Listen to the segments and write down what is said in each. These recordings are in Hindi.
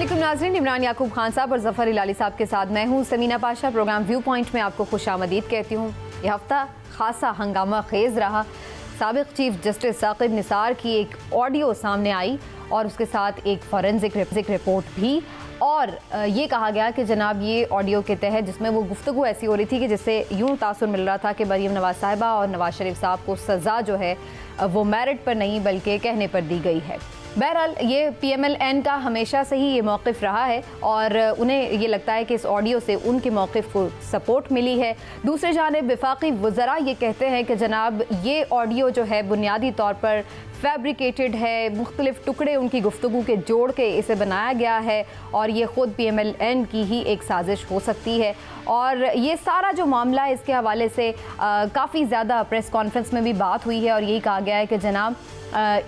अस्सलामुअलैकुम नाज़रीन, इमरान याकूब खान साहब और ज़फ़र इलाली साहब के साथ मैं हूँ Sameena Pasha. Programme viewpoint में आपको खुशामदीद कहती हूँ। यह हफ्ता खासा हंगामा खेज़ रहा। साबिक़ चीफ जस्टिस साकिब निसार की एक ऑडियो सामने आई और उसके साथ एक फॉरेंसिक रिपोर्ट भी, और ये कहा गया कि जनाब ये ऑडियो के तहत जिसमें वो गुफ्तगू ऐसी हो रही थी कि जिससे यूँ तासुर मिल रहा था कि मरीम नवाज़ साहिबा और नवाज शरीफ साहब को सज़ा जो है वो मेरिट पर नहीं बल्कि कहने पर दी गई है। बहरहाल ये PMLN का हमेशा से ही ये मौक़िफ़ रहा है और उन्हें ये लगता है कि इस ऑडियो से उनके मौक़िफ़ को सपोर्ट मिली है। दूसरी जानिब वफाकी वज़रा ये कहते हैं कि जनाब ये ऑडियो जो है बुनियादी तौर पर फैब्रिकेटेड है, मुख्तलिफ टुकड़े उनकी गुफ्तगू के जोड़ के इसे बनाया गया है और ये ख़ुद PMLN की ही एक साजिश हो सकती है। और ये सारा जो मामला है इसके हवाले से काफ़ी ज़्यादा प्रेस कॉन्फ्रेंस में भी बात हुई है और यही कहा गया है कि जनाब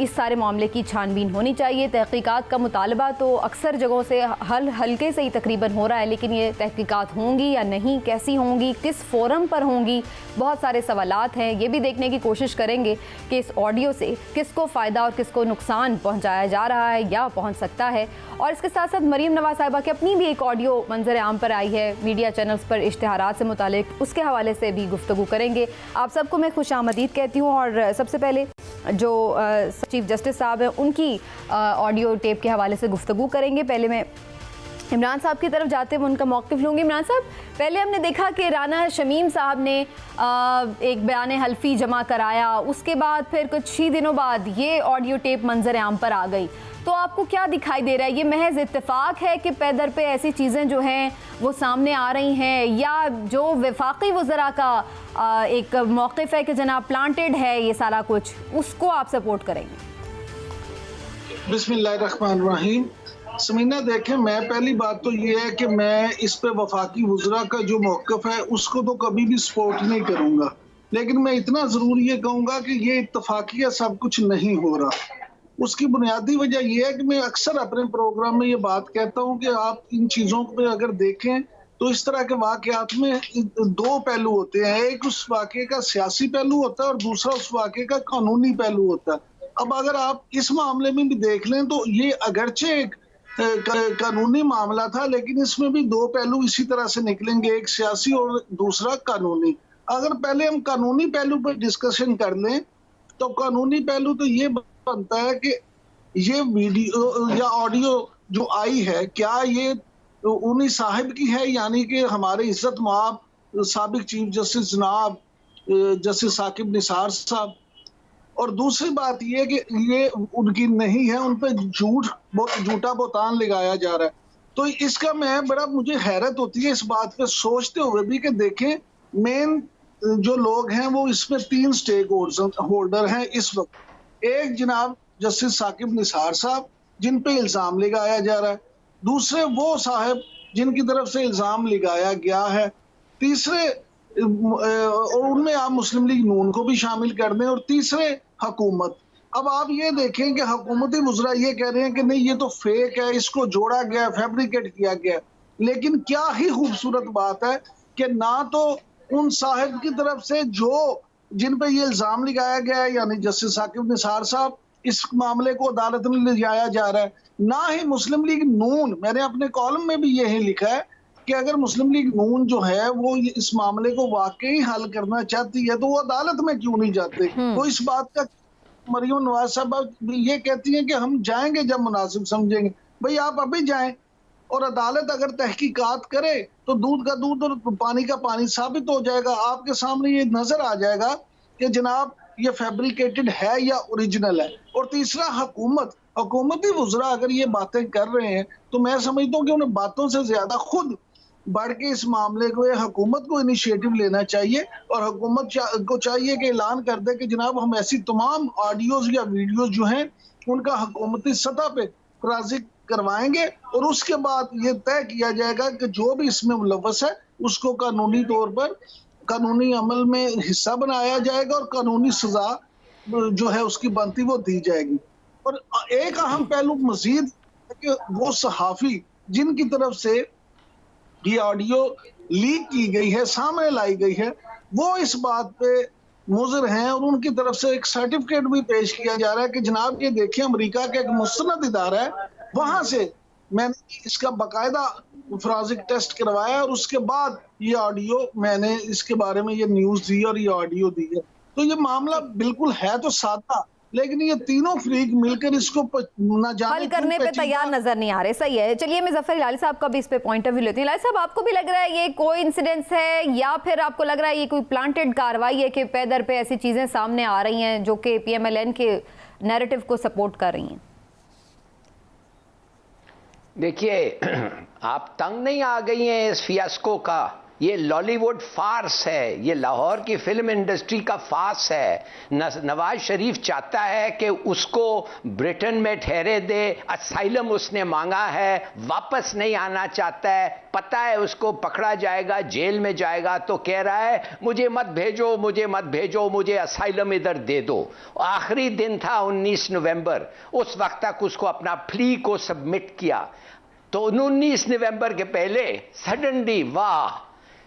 इस सारे मामले की छानबीन होनी चाहिए। तहकीकात का मुतालबा तो अक्सर जगहों से हल्के से ही तकरीबन हो रहा है, लेकिन ये तहकीकात होंगी या नहीं, कैसी होंगी, किस फोरम पर होंगी, बहुत सारे सवालात हैं। ये भी देखने की कोशिश करेंगे कि इस ऑडियो से किसको फ़ायदा और किसको नुकसान पहुँचाया जा रहा है या पहुँच सकता है। और इसके साथ साथ मरीम नवाज़ साहिबा की अपनी भी एक ऑडियो मंजर आम पर आई है, मीडिया चैनल्स पर इश्तिहारात से मुतालिक, उसके हवाले से भी गुफ्तगू करेंगे। आप सबको मैं खुशामदीद कहती हूँ। और सबसे पहले जो चीफ जस्टिस साहब हैं उनकी ऑडियो टेप के हवाले से गुफ्तगू करेंगे। पहले मैं इमरान साहब की तरफ जाते हुए उनका मौक़िफ़ लूँगी। इमरान साहब, पहले हमने देखा कि राना शमीम साहब ने एक बयान हल्फी जमा कराया, उसके बाद फिर कुछ ही दिनों बाद ये ऑडियो टेप मंजर आम पर आ गई, तो आपको क्या दिखाई दे रहा है? ये महज इत्तेफाक है कि पैदर पे ऐसी चीज़ें जो हैं वो सामने आ रही हैं, या जो वफाकी वज़रा का एक मौक़िफ़ है कि जनाब प्लांटेड है ये सारा कुछ, उसको आप सपोर्ट करेंगे? बिस्मिल्लाहिर्रहमानिर्रहीम। समीना देखें, मैं पहली बात तो ये है कि मैं इस पे वफाकी वज़रा का जो मौक़िफ़ है उसको तो कभी भी सपोर्ट नहीं करूँगा, लेकिन मैं इतना ज़रूर ये कहूँगा कि ये इत्तफाकिया सब कुछ नहीं हो रहा। उसकी बुनियादी वजह यह है कि मैं अक्सर अपने प्रोग्राम में ये बात कहता हूँ कि आप इन चीज़ों को अगर देखें तो इस तरह के वाक़यात में दो पहलू होते हैं। एक उस वाक़े का सियासी पहलू होता है और दूसरा उस वाक़े का कानूनी पहलू होता है। अब अगर आप इस मामले में भी देख लें तो ये अगरचे एक कानूनी मामला था, लेकिन इसमें भी दो पहलू इसी तरह से निकलेंगे, एक सियासी और दूसरा कानूनी। अगर पहले हम कानूनी पहलू पर डिस्कशन कर लें तो कानूनी पहलू तो ये बनता है कि ये वीडियो या ऑडियो जो आई है क्या ये उन्हीं साहिब की है, यानी कि हमारे इज्जत माब साबिक चीफ जस्टिस जनाब जस्टिस साकिब निसार साहब। और दूसरी बात ये कि ये उनकी नहीं है, उन पर झूठा बोतान लगाया जा रहा है। तो इसका मुझे हैरत होती है इस बात पे सोचते हुए भी कि देखें, मेन जो लोग हैं वो इसमें तीन स्टेक होल्डर हैं इस वक्त। एक जनाब जस्टिस साकिब निसार साहब जिन पे इल्ज़ाम लगाया जा रहा है, दूसरे वो साहब जिनकी तरफ से इल्ज़ाम लगाया गया है, तीसरे और उनमें आप मुस्लिम लीग नून को भी शामिल कर दें, और तीसरे हुकूमत। अब आप ये देखें कि हुकूमती वज़रा ये कह रहे हैं कि नहीं ये तो फेक है, इसको जोड़ा गया, फैब्रिकेट किया गया। लेकिन क्या ही खूबसूरत बात है कि ना तो उन साहिब की तरफ से जो जिन पे ये इल्ज़ाम लगाया गया है यानी जस्टिस साकिब निसार साहब, इस मामले को अदालत में ले जाया जा रहा है, ना ही मुस्लिम लीग नून। मैंने अपने कॉलम में भी यही लिखा है कि अगर मुस्लिम लीग नून जो है वो इस मामले को वाकई हल करना चाहती है तो वो अदालत में क्यों नहीं जाते। तो इस बात का मरीम नवाज साहब ये कहती हैं कि हम जाएंगे जब मुनासिब समझेंगे। भाई आप अभी जाएं, और अदालत अगर तहकीकात करे तो दूध का दूध और पानी का पानी साबित हो जाएगा। आपके सामने ये नजर आ जाएगा कि जनाब ये फैब्रिकेटेड है या ओरिजिनल है। और तीसरा हुकूमती वज़रा अगर ये बातें कर रहे हैं तो मैं समझता हूँ कि उन्हें बातों से ज्यादा खुद बढ़ के इस मामले को हुकूमत को इनिशिएटिव लेना चाहिए, और हुकूमत को चाहिए कि ऐलान कर दे कि जनाब हम ऐसी तमाम ऑडियोज या वीडियोज जो हैं उनका हुकूमती सतह पे राज़ी करवाएंगे, और उसके बाद ये तय किया जाएगा कि जो भी इसमें मुलव्वस है उसको कानूनी तौर पर कानूनी अमल में हिस्सा बनाया जाएगा और कानूनी सजा जो है उसकी बनती वो दी जाएगी। और एक अहम पहलू मजीद कि वो सहाफ़ी जिनकी तरफ से ये ऑडियो लीक की गई है, सामने लाई गई है, वो इस बात पे मुज़र हैं और उनकी तरफ से एक सर्टिफिकेट भी पेश किया जा रहा है कि जनाब ये देखिए अमेरिका का एक मुस्तनद इदारा है, वहां से मैंने इसका बाकायदा फोरेंसिक टेस्ट करवाया और उसके बाद ये ऑडियो मैंने इसके बारे में ये न्यूज दी और ये ऑडियो दी है। तो ये मामला बिल्कुल है तो सादा, लेकिन ये तीनों फरीक मिलकर इसको न जाने हल करने पे तैयार नजर नहीं आ रहे। सही है, चलिए मैं जफर इलाली साहब का भी इस पे पॉइंट ऑफ व्यू लेती हूँ। इलाली साहब, आपको भी लग रहा है ये कोइंसिडेंस है या फिर आपको लग रहा है ये कोई प्लांटेड कार्रवाई है कि पैदर पे ऐसी चीजें सामने आ रही हैं जो कि PMLN के नैरेटिव को सपोर्ट कर रही हैं? देखिए, आप तंग नहीं आ गई हैं इस फियास्को का? ये लॉलीवुड फार्स है, ये लाहौर की फिल्म इंडस्ट्री का फार्स है। नवाज शरीफ चाहता है कि उसको ब्रिटेन में ठहरे दे, असाइलम उसने मांगा है, वापस नहीं आना चाहता है, पता है उसको पकड़ा जाएगा, जेल में जाएगा, तो कह रहा है मुझे मत भेजो, मुझे मत भेजो, मुझे असाइलम इधर दे दो। आखिरी दिन था 19 नवंबर, उस वक्त तक उसको अपना प्ली को सबमिट किया। तो 19 नवंबर के पहले सडनली वाह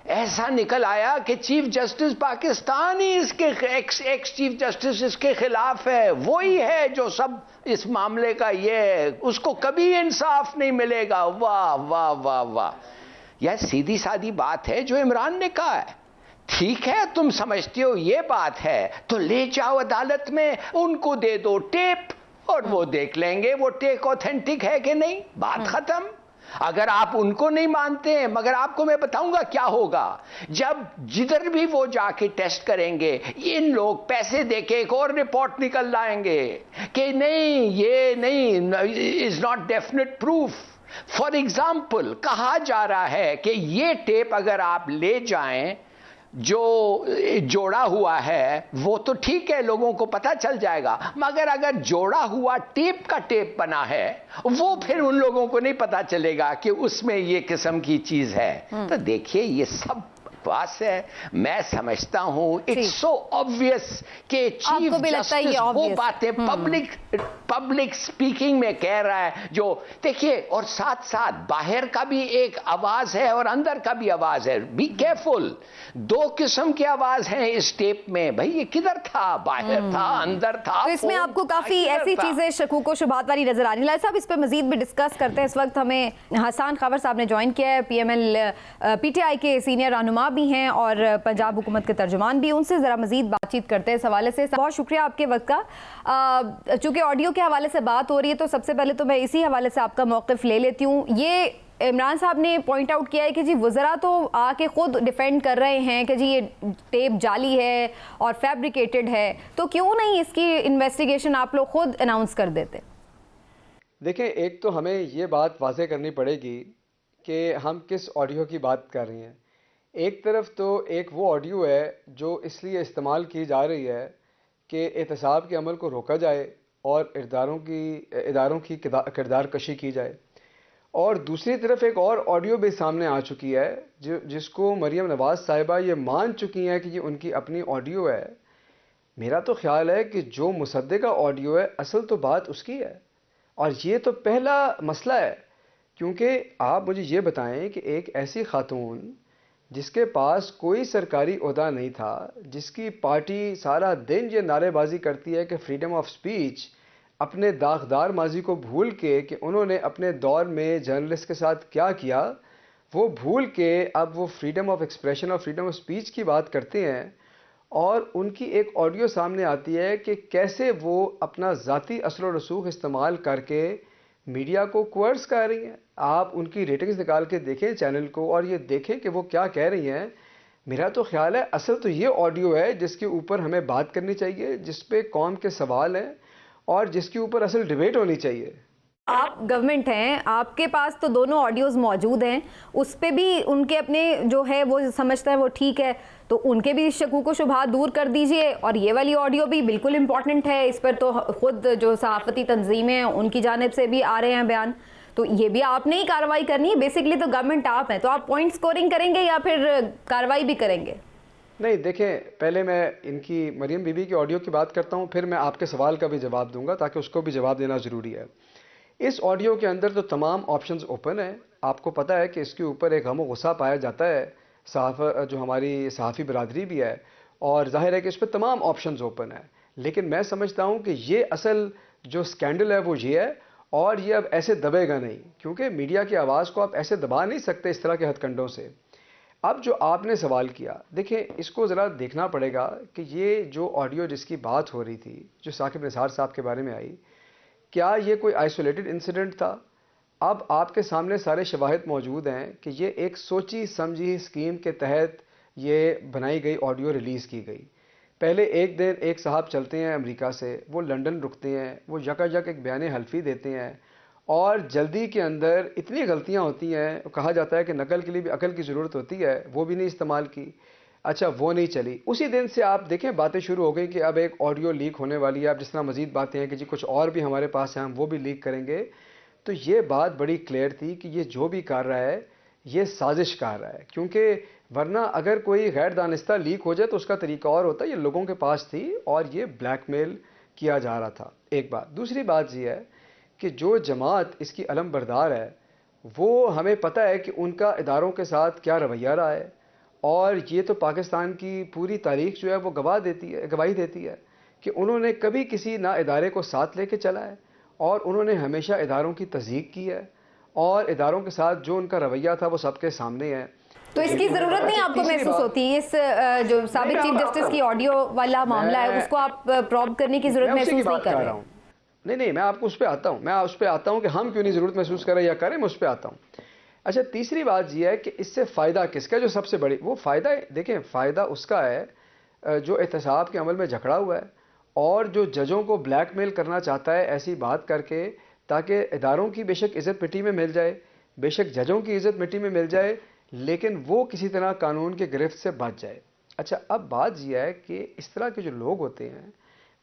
ऐसा निकल आया कि चीफ जस्टिस पाकिस्तान ही इसके एक्स चीफ जस्टिस इसके खिलाफ है। वही है जो सब इस मामले का ये है, उसको कभी इंसाफ नहीं मिलेगा। वाह वाह वाह वाह, यह सीधी सादी बात है जो इमरान ने कहा है। ठीक है, तुम समझते हो ये बात है तो ले जाओ अदालत में, उनको दे दो टेप और वो देख लेंगे वो टेप ऑथेंटिक है कि नहीं, बात खत्म। अगर आप उनको नहीं मानते हैं, मगर आपको मैं बताऊंगा क्या होगा जब जिधर भी वो जाके टेस्ट करेंगे, इन लोग पैसे देके एक और रिपोर्ट निकल लाएंगे कि नहीं ये नहीं, is not definite proof. For example कहा जा रहा है कि ये टेप अगर आप ले जाएं जो जोड़ा हुआ है वो तो ठीक है, लोगों को पता चल जाएगा, मगर अगर जोड़ा हुआ टेप का टेप बना है वो फिर उन लोगों को नहीं पता चलेगा कि उसमें ये किस्म की चीज है। तो देखिए ये सब बकवास है। मैं समझता हूं इट्स सो ऑब्वियस कि चीफ जस्टिस वो बातें पब्लिक स्पीकिंग में कह रहा है जो देखिए, और साथ साथ बाहर का भी एक आवाज है और अंदर का भी आवाज है। बी केयरफुल, दो किस्म की आवाज है इस टेप में। भाई ये किधर था, बाहर था, अंदर था? तो इसमें आपको काफी ऐसी चीजें शकूक व शुबहात वाली नजर आ रही है। साहब इस पे मजीद भी डिस्कस करते हैं। इस वक्त हमें हसन खबर साहब ने ज्वाइन किया है, PTI के सीनियर रहनुमा भी हैं और पंजाब हुकूमत के तर्जुमान भी। उनसे ज़रा मजीद बातचीत करते हैं इस हवाले से। बहुत शुक्रिया आपके वक्त का। चूँकि ऑडियो के हवाले से बात हो रही है तो सबसे पहले तो मैं इसी हवाले से आपका मौक़िफ़ ले लेती हूँ। ये इमरान साहब ने पॉइंट आउट किया है कि जी वज़रा तो आके ख़ुद डिफेंड कर रहे हैं कि जी ये टेप जाली है और फैब्रिकेटेड है, तो क्यों नहीं इसकी इन्वेस्टिगेशन आप लोग ख़ुद अनाउंस कर देते? देखें, एक तो हमें ये बात वाज़ेह करनी पड़ेगी कि हम किस ऑडियो की बात कर रहे हैं। एक तरफ तो एक वो ऑडियो है जो इसलिए इस्तेमाल की जा रही है कि एहतसाब के अमल को रोका जाए और इदारों की किरदार कशी की जाए, और दूसरी तरफ एक और ऑडियो भी सामने आ चुकी है जिसको मरीम नवाज साहिबा ये मान चुकी हैं कि ये उनकी अपनी ऑडियो है। मेरा तो ख्याल है कि जो मुसद्दिका ऑडियो है असल तो बात उसकी है, और ये तो पहला मसला है। क्योंकि आप मुझे ये बताएं कि एक ऐसी खातून जिसके पास कोई सरकारी ओहदा नहीं था, जिसकी पार्टी सारा दिन ये नारेबाजी करती है कि फ्रीडम ऑफ स्पीच, अपने दागदार माजी को भूल के कि उन्होंने अपने दौर में जर्नलिस्ट के साथ क्या किया, वो भूल के अब वो फ्रीडम ऑफ एक्सप्रेशन और फ्रीडम ऑफ स्पीच की बात करते हैं, और उनकी एक ऑडियो सामने आती है कि कैसे वो अपना ज़ाती असर व रसूख इस्तेमाल करके मीडिया को कोर्स कर रही हैं। आप उनकी रेटिंग्स निकाल के देखें चैनल को और ये देखें कि वो क्या कह रही हैं। मेरा तो ख्याल है असल तो ये ऑडियो है जिसके ऊपर हमें बात करनी चाहिए, जिस पे कौम के सवाल हैं और जिसके ऊपर असल डिबेट होनी चाहिए। आप गवर्नमेंट हैं, आपके पास तो दोनों ऑडियोज़ मौजूद हैं, उस पे भी उनके अपने जो है वो समझता है वो ठीक है, तो उनके भी शकूक व शुबहात दूर कर दीजिए। और ये वाली ऑडियो भी बिल्कुल इम्पॉर्टेंट है, इस पर तो खुद जो सहाफ़ती तंजीमें हैं उनकी जानिब से भी आ रहे हैं बयान, तो ये भी आपने ही कार्रवाई करनी है। बेसिकली तो गवर्नमेंट आप हैं, तो आप पॉइंट स्कोरिंग करेंगे या फिर कार्रवाई भी करेंगे? नहीं, देखें, पहले मैं इनकी मरीम बीबी की ऑडियो की बात करता हूँ, फिर मैं आपके सवाल का भी जवाब दूंगा ताकि उसको भी जवाब देना ज़रूरी है। इस ऑडियो के अंदर तो तमाम ऑप्शंस ओपन है। आपको पता है कि इसके ऊपर एक गम गुस्सा पाया जाता है, जो हमारी सहाफ़ी बरादरी भी है, और जाहिर है कि इस पर तमाम ऑप्शंस ओपन है। लेकिन मैं समझता हूँ कि ये असल जो स्कैंडल है वो ये है, और ये अब ऐसे दबेगा नहीं, क्योंकि मीडिया की आवाज़ को आप ऐसे दबा नहीं सकते इस तरह के हथकंडों से। अब जो आपने सवाल किया, देखिए इसको ज़रा देखना पड़ेगा कि ये जो ऑडियो जिसकी बात हो रही थी, जो साकिब निसार साहब के बारे में आई, क्या ये कोई आइसोलेटेड इंसिडेंट था? अब आपके सामने सारे शवाहिद मौजूद हैं कि ये एक सोची समझी स्कीम के तहत ये बनाई गई ऑडियो रिलीज़ की गई। पहले एक दिन एक साहब चलते हैं अमेरिका से, वो लंदन रुकते हैं, वो यकायक एक बयान हल्फी देते हैं और जल्दी के अंदर इतनी गलतियां होती हैं, कहा जाता है कि नकल के लिए भी अकल की ज़रूरत होती है, वो भी नहीं इस्तेमाल की। अच्छा, वो नहीं चली। उसी दिन से आप देखें बातें शुरू हो गई कि अब एक ऑडियो लीक होने वाली है। अब जिस तरह मज़ीद बातें हैं कि जी कुछ और भी हमारे पास हैं, हम वो भी लीक करेंगे। तो ये बात बड़ी क्लियर थी कि ये जो भी कर रहा है ये साजिश कर रहा है, क्योंकि वरना अगर कोई गैर दानिस्ता लीक हो जाए तो उसका तरीका और होता है। ये लोगों के पास थी और ये ब्लैकमेल किया जा रहा था, एक बात। दूसरी बात ये है कि जो जमात इसकी अलम बरदार है, वो हमें पता है कि उनका इदारों के साथ क्या रवैया रहा है, और ये तो पाकिस्तान की पूरी तारीख जो है वो गवाही देती है कि उन्होंने कभी किसी ना इदारे को साथ लेके चला है और उन्होंने हमेशा इदारों की तस्दीक की है, और इदारों के साथ जो उनका रवैया था वो सबके सामने है। तो इसकी ज़रूरत नहीं आपको महसूस होती? इस जो साबिक चीफ जस्टिस की ऑडियो वाला मामला है उसको आप प्रॉब करने की ज़रूरत महसूस नहीं कर रहे? नहीं, मैं आपको उस पर आता हूँ कि हम क्यों नहीं ज़रूरत महसूस करें या करें, मैं उस पर आता हूँ। अच्छा, तीसरी बात यह है कि इससे फ़ायदा किसका? जो सबसे बड़ी वो फ़ायदा, देखें फ़ायदा उसका है जो एहतसाब के अमल में झगड़ा हुआ है और जो जजों को ब्लैकमेल करना चाहता है ऐसी बात करके, ताकि इदारों की बेशक इज़्ज़त मिट्टी में मिल जाए, बेशक जजों की इज़्ज़त मिट्टी में मिल जाए, लेकिन वो किसी तरह कानून के गिरफ्त से बच जाए। अच्छा, अब बात यह है कि इस तरह के जो लोग होते हैं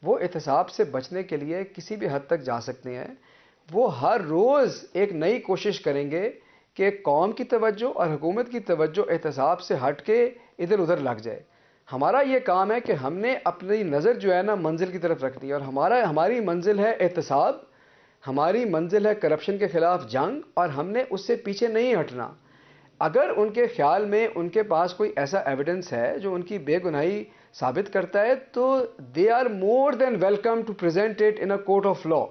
वो एहतसाब से बचने के लिए किसी भी हद तक जा सकते हैं। वो हर रोज़ एक नई कोशिश करेंगे कि कौम की तवज्जो और हुकूमत की तवज्जो एहतसाब से हट के इधर उधर लग जाए। हमारा ये काम है कि हमने अपनी नज़र जो है ना मंजिल की तरफ रखनी है, और हमारी मंजिल है एहतसाब, हमारी मंजिल है करप्शन के ख़िलाफ़ जंग, और हमने उससे पीछे नहीं हटना। अगर उनके ख्याल में उनके पास कोई ऐसा एविडेंस है जो उनकी बेगुनाही साबित करता है, तो they are more than welcome to present it in a court of law.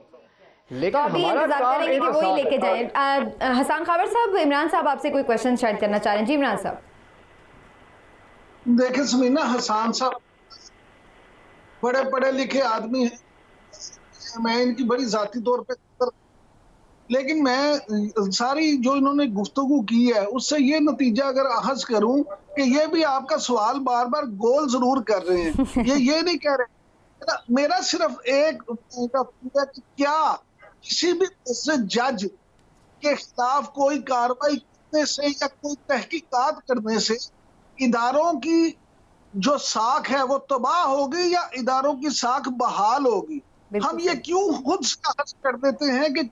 लेकिन तो अभी इंतजार करेंगे कि वो ही लेके जाएं। हसन खावर साहब, इमरान साहब आपसे कोई क्वेश्चन शायद करना चाह रहे हैं। जी इमरान साहब। देखिए समीना, हसन साहब बड़े पढ़े लिखे आदमी हैं, मैं इनकी बड़ी जाती तौर पे, लेकिन मैं सारी जो इन्होंने गुफ्तगू की है उससे ये नतीजा अगर अखज़ करूं कि ये भी आपका सवाल बार बार गोल जरूर कर रहे हैं। ये नहीं कह रहे। मेरा सिर्फ एक कि क्या किसी भी जज के खिलाफ कोई कार्रवाई करने से या कोई तहकीकात करने से इदारों की जो साख है वो तबाह होगी या इदारों की साख बहाल होगी? हम ये क्यों खुद से अखज़ कर देते हैं कि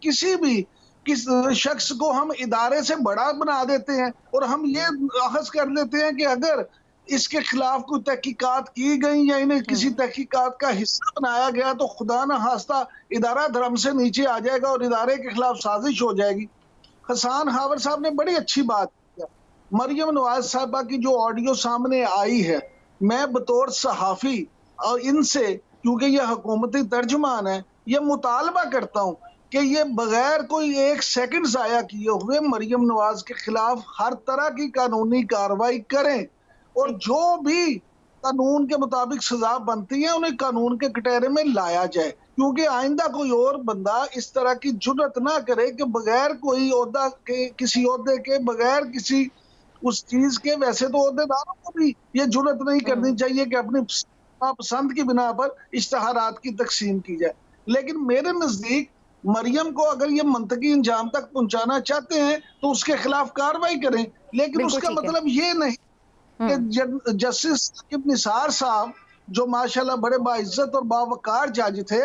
किस शख्स को हम इदारे से बड़ा बना देते हैं, और हम ये अखज़ कर लेते हैं कि अगर इसके खिलाफ कोई तहकीकात की गई या इन्हें किसी तहकीकात का हिस्सा बनाया गया तो खुदा न खास्ता इदारा धर्म से नीचे आ जाएगा और इदारे के खिलाफ साजिश हो जाएगी। हसन खावर साहब ने बड़ी अच्छी बात की। मरियम नवाज साहबा की जो ऑडियो सामने आई है, मैं बतौर सहाफ़ी और इनसे, क्योंकि ये हुकूमती तर्जुमान है, ये मुतालबा करता हूँ कि ये बगैर कोई एक सेकंड ज़ाया किए हुए मरियम नवाज के खिलाफ हर तरह की कानूनी कार्रवाई करें, और जो भी कानून के मुताबिक सजा बनती है उन्हें कानून के कटहरे में लाया जाए, क्योंकि आइंदा कोई और बंदा इस तरह की जुर्रत ना करे कि बगैर कोई ओहदा के, किसी ओहदे के, बगैर किसी उस चीज के। वैसे तो ओहदेदारों को भी ये जुर्रत नहीं करनी चाहिए कि अपनी पसंद की बिना पर इश्तहारात की तकसीम की जाए, लेकिन मेरे नजदीक मरियम को अगर ये मंतकी इंजाम तक पहुंचाना चाहते हैं तो उसके खिलाफ कार्रवाई करें, लेकिन उसका मतलब ये नहीं कि जस्टिस साकिब निसार साहब जो माशाल्लाह बड़े बाइज्जत और बावकार जज थे,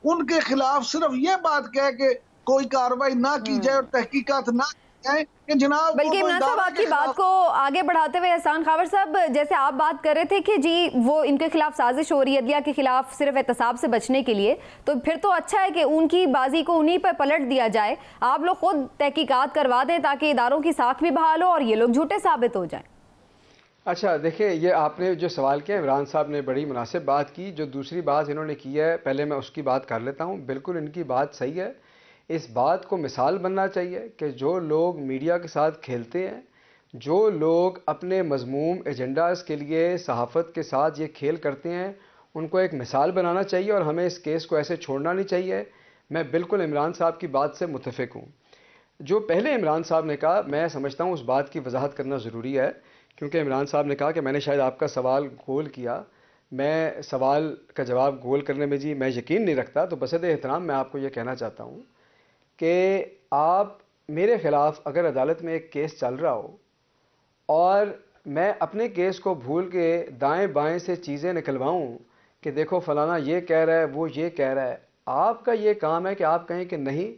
उनके खिलाफ सिर्फ ये बात कह के कोई कार्रवाई ना की जाए और तहकीकात ना की जाए कि जनाब। बल्कि इमरान साहब आपकी बात को आगे बढ़ाते हुए हसन खावर साहब, जैसे आप बात कर रहे थे कि जी वो इनके खिलाफ साजिश हो रही है अदलिया के खिलाफ सिर्फ एहतसाब से बचने के लिए, तो फिर तो अच्छा है कि उनकी बाजी को उन्हीं पर पलट दिया जाए, आप लोग खुद तहकीकात करवा दें ताकि इदारों की साख भी बहाल हो और ये लोग झूठे साबित हो जाए। अच्छा, देखिए ये आपने जो सवाल किया इमरान साहब ने बड़ी मुनासिब बात की। जो दूसरी बात इन्होंने की है, पहले मैं उसकी बात कर लेता हूँ। बिल्कुल इनकी बात सही है। इस बात को मिसाल बनना चाहिए कि जो लोग मीडिया के साथ खेलते हैं, जो लोग अपने मज़मूम एजेंडाज़ के लिए सहाफ़त के साथ ये खेल करते हैं, उनको एक मिसाल बनाना चाहिए और हमें इस केस को ऐसे छोड़ना नहीं चाहिए। मैं बिल्कुल इमरान साहब की बात से मुत्तफ़िक हूँ। जो पहले इमरान साहब ने कहा, मैं समझता हूँ उस बात की वजाहत करना ज़रूरी है, क्योंकि इमरान साहब ने कहा कि मैंने शायद आपका सवाल गोल किया। मैं सवाल का जवाब गोल करने में जी मैं यकीन नहीं रखता, तो बसद एहतराम मैं आपको ये कहना चाहता हूँ कि आप मेरे ख़िलाफ़ अगर अदालत में एक केस चल रहा हो और मैं अपने केस को भूल के दाएं बाएं से चीज़ें निकलवाऊं कि देखो फलाना ये कह रहा है, वो ये कह रहा है, आपका ये काम है कि आप कहें कि नहीं,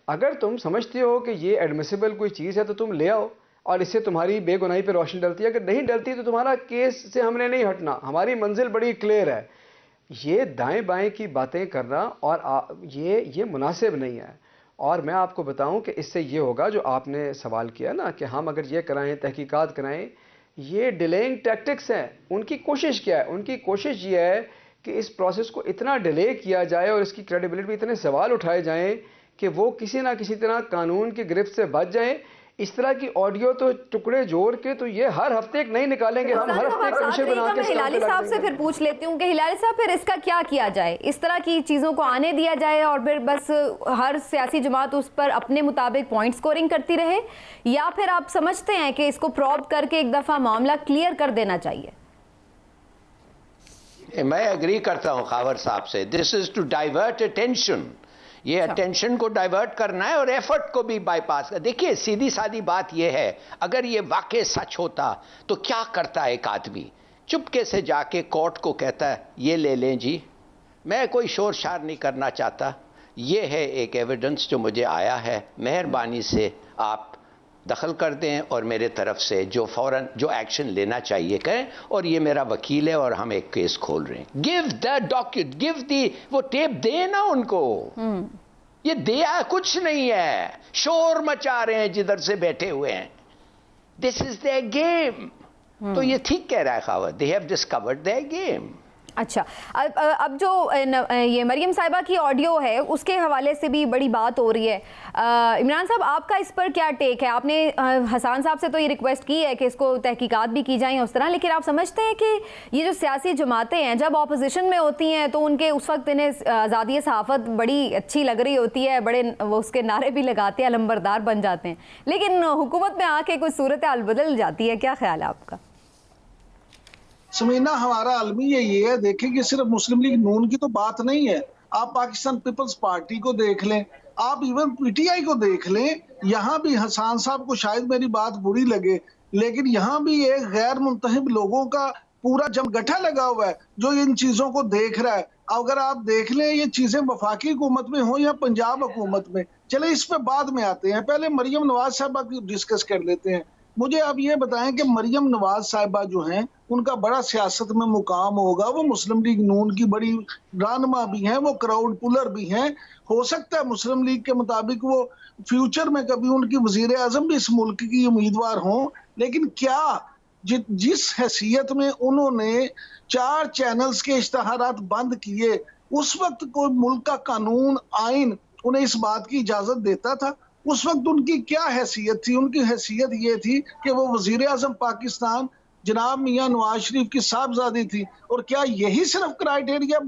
अगर तुम समझते हो कि ये एडमिसिबल कोई चीज़ है तो तुम ले आओ और इससे तुम्हारी बेगुनाही पर रोशनी डलती है। अगर नहीं डलती तो तुम्हारा केस से हमने नहीं हटना, हमारी मंजिल बड़ी क्लियर है। ये दाएं बाएं की बातें करना और ये मुनासिब नहीं है। और मैं आपको बताऊं कि इससे ये होगा जो आपने सवाल किया ना कि हम अगर ये कराएं, तहकीकात कराएं, ये डिलेइंग टैक्टिक्स हैं। उनकी कोशिश क्या है? उनकी कोशिश ये है कि इस प्रोसेस को इतना डिले किया जाए और इसकी क्रेडिबिलिटी पे इतने सवाल उठाए जाएं कि वो किसी ना किसी तरह कानून की गिरफ्त से बच जाएं। इस तरह की ऑडियो तो टुकड़े जोड़ के तो ये हर हफ्ते एक नहीं निकालेंगे, हम हर हफ्ते एक विषय बना के। हिलाली साहब से फिर पूछ लेती हूँ कि हिलाली साहब फिर इसका क्या किया जाए? इस तरह की चीज़ों को आने दिया जाए और फिर बस हर सियासी जमात उस पर अपने मुताबिक पॉइंट स्कोरिंग करती रहे, या फिर आप समझते हैं कि इसको प्रॉब करके एक दफ़ा मामला क्लियर कर देना चाहिए? मैं एग्री करता हूँ खावर साहब से। This is to divert attention, ये अटेंशन को डाइवर्ट करना है और एफर्ट को भी बाईपास कर। देखिए सीधी सादी बात ये है, अगर ये वाकई सच होता तो क्या करता है एक आदमी? चुपके से जाके कोर्ट को कहता है ये ले लें जी, मैं कोई शोर शार नहीं करना चाहता, ये है एक एविडेंस जो मुझे आया है, मेहरबानी से आप दखल कर दें और मेरे तरफ से जो फौरन जो एक्शन लेना चाहिए करें, और ये मेरा वकील है और हम एक केस खोल रहे हैं। गिव द डॉक्यूमेंट, गिव दी, वो टेप दे ना उनको। ये दिया कुछ नहीं है, शोर मचा रहे हैं जिधर से बैठे हुए हैं। This is their game. तो ये ठीक कह रहा है Khawar, they have discovered their game. अच्छा, अब जो ये मरियम साहिबा की ऑडियो है उसके हवाले से भी बड़ी बात हो रही है। इमरान साहब, आपका इस पर क्या टेक है? आपने हसन साहब से तो ये रिक्वेस्ट की है कि इसको तहकीकात भी की जाए उस तरह, लेकिन आप समझते हैं कि ये जो सियासी जमातें हैं जब ऑपोजिशन में होती हैं तो उनके उस वक्त इन्हें आज़ादी सहाफ़त बड़ी अच्छी लग रही होती है, बड़े वो उसके नारे भी लगाते हैं, अलंबरदार बन जाते हैं, लेकिन हुकूमत में आके कोई सूरत हाल बदल जाती है। क्या ख्याल है आपका? समीना, हमारा अलमिया ये है, देखें कि सिर्फ मुस्लिम लीग नून की तो बात नहीं है। आप पाकिस्तान पीपल्स पार्टी को देख लें, आप इवन पीटीआई को देख लें, यहाँ भी हसन साहब को शायद मेरी बात बुरी लगे, लेकिन यहाँ भी एक गैर मुंतहिब लोगों का पूरा जमगठा लगा हुआ है जो इन चीजों को देख रहा है। अगर आप देख लें ये चीजें वफाकी हुकूमत में हो या पंजाब हुकूमत में, चले इस पे बाद में आते हैं, पहले मरियम नवाज साहबा की डिस्कस कर लेते हैं। मुझे आप ये बताएं कि मरियम नवाज साहिबा जो हैं उनका बड़ा सियासत में मुकाम होगा, वो मुस्लिम लीग नून की बड़ी रहनुमा भी हैं, वो क्राउड पुलर भी हैं। हो सकता है मुस्लिम लीग के मुताबिक वो फ्यूचर में कभी उनकी वजीर आजम भी इस मुल्क की उम्मीदवार हों, लेकिन क्या जिस हैसियत में उन्होंने 4 चैनल्स के इश्तहारात बंद किए, उस वक्त कोई मुल्क का कानून आइन उन्हें इस बात की इजाजत देता था? उस वक्त उनकी क्या हैसियत थी? उनकी हैसियत ये थी कि वो वजीर आजम पाकिस्तान जनाब मियां नवाज शरीफ की साहबजादी थी। और क्या यही सिर्फ क्राइटेरिया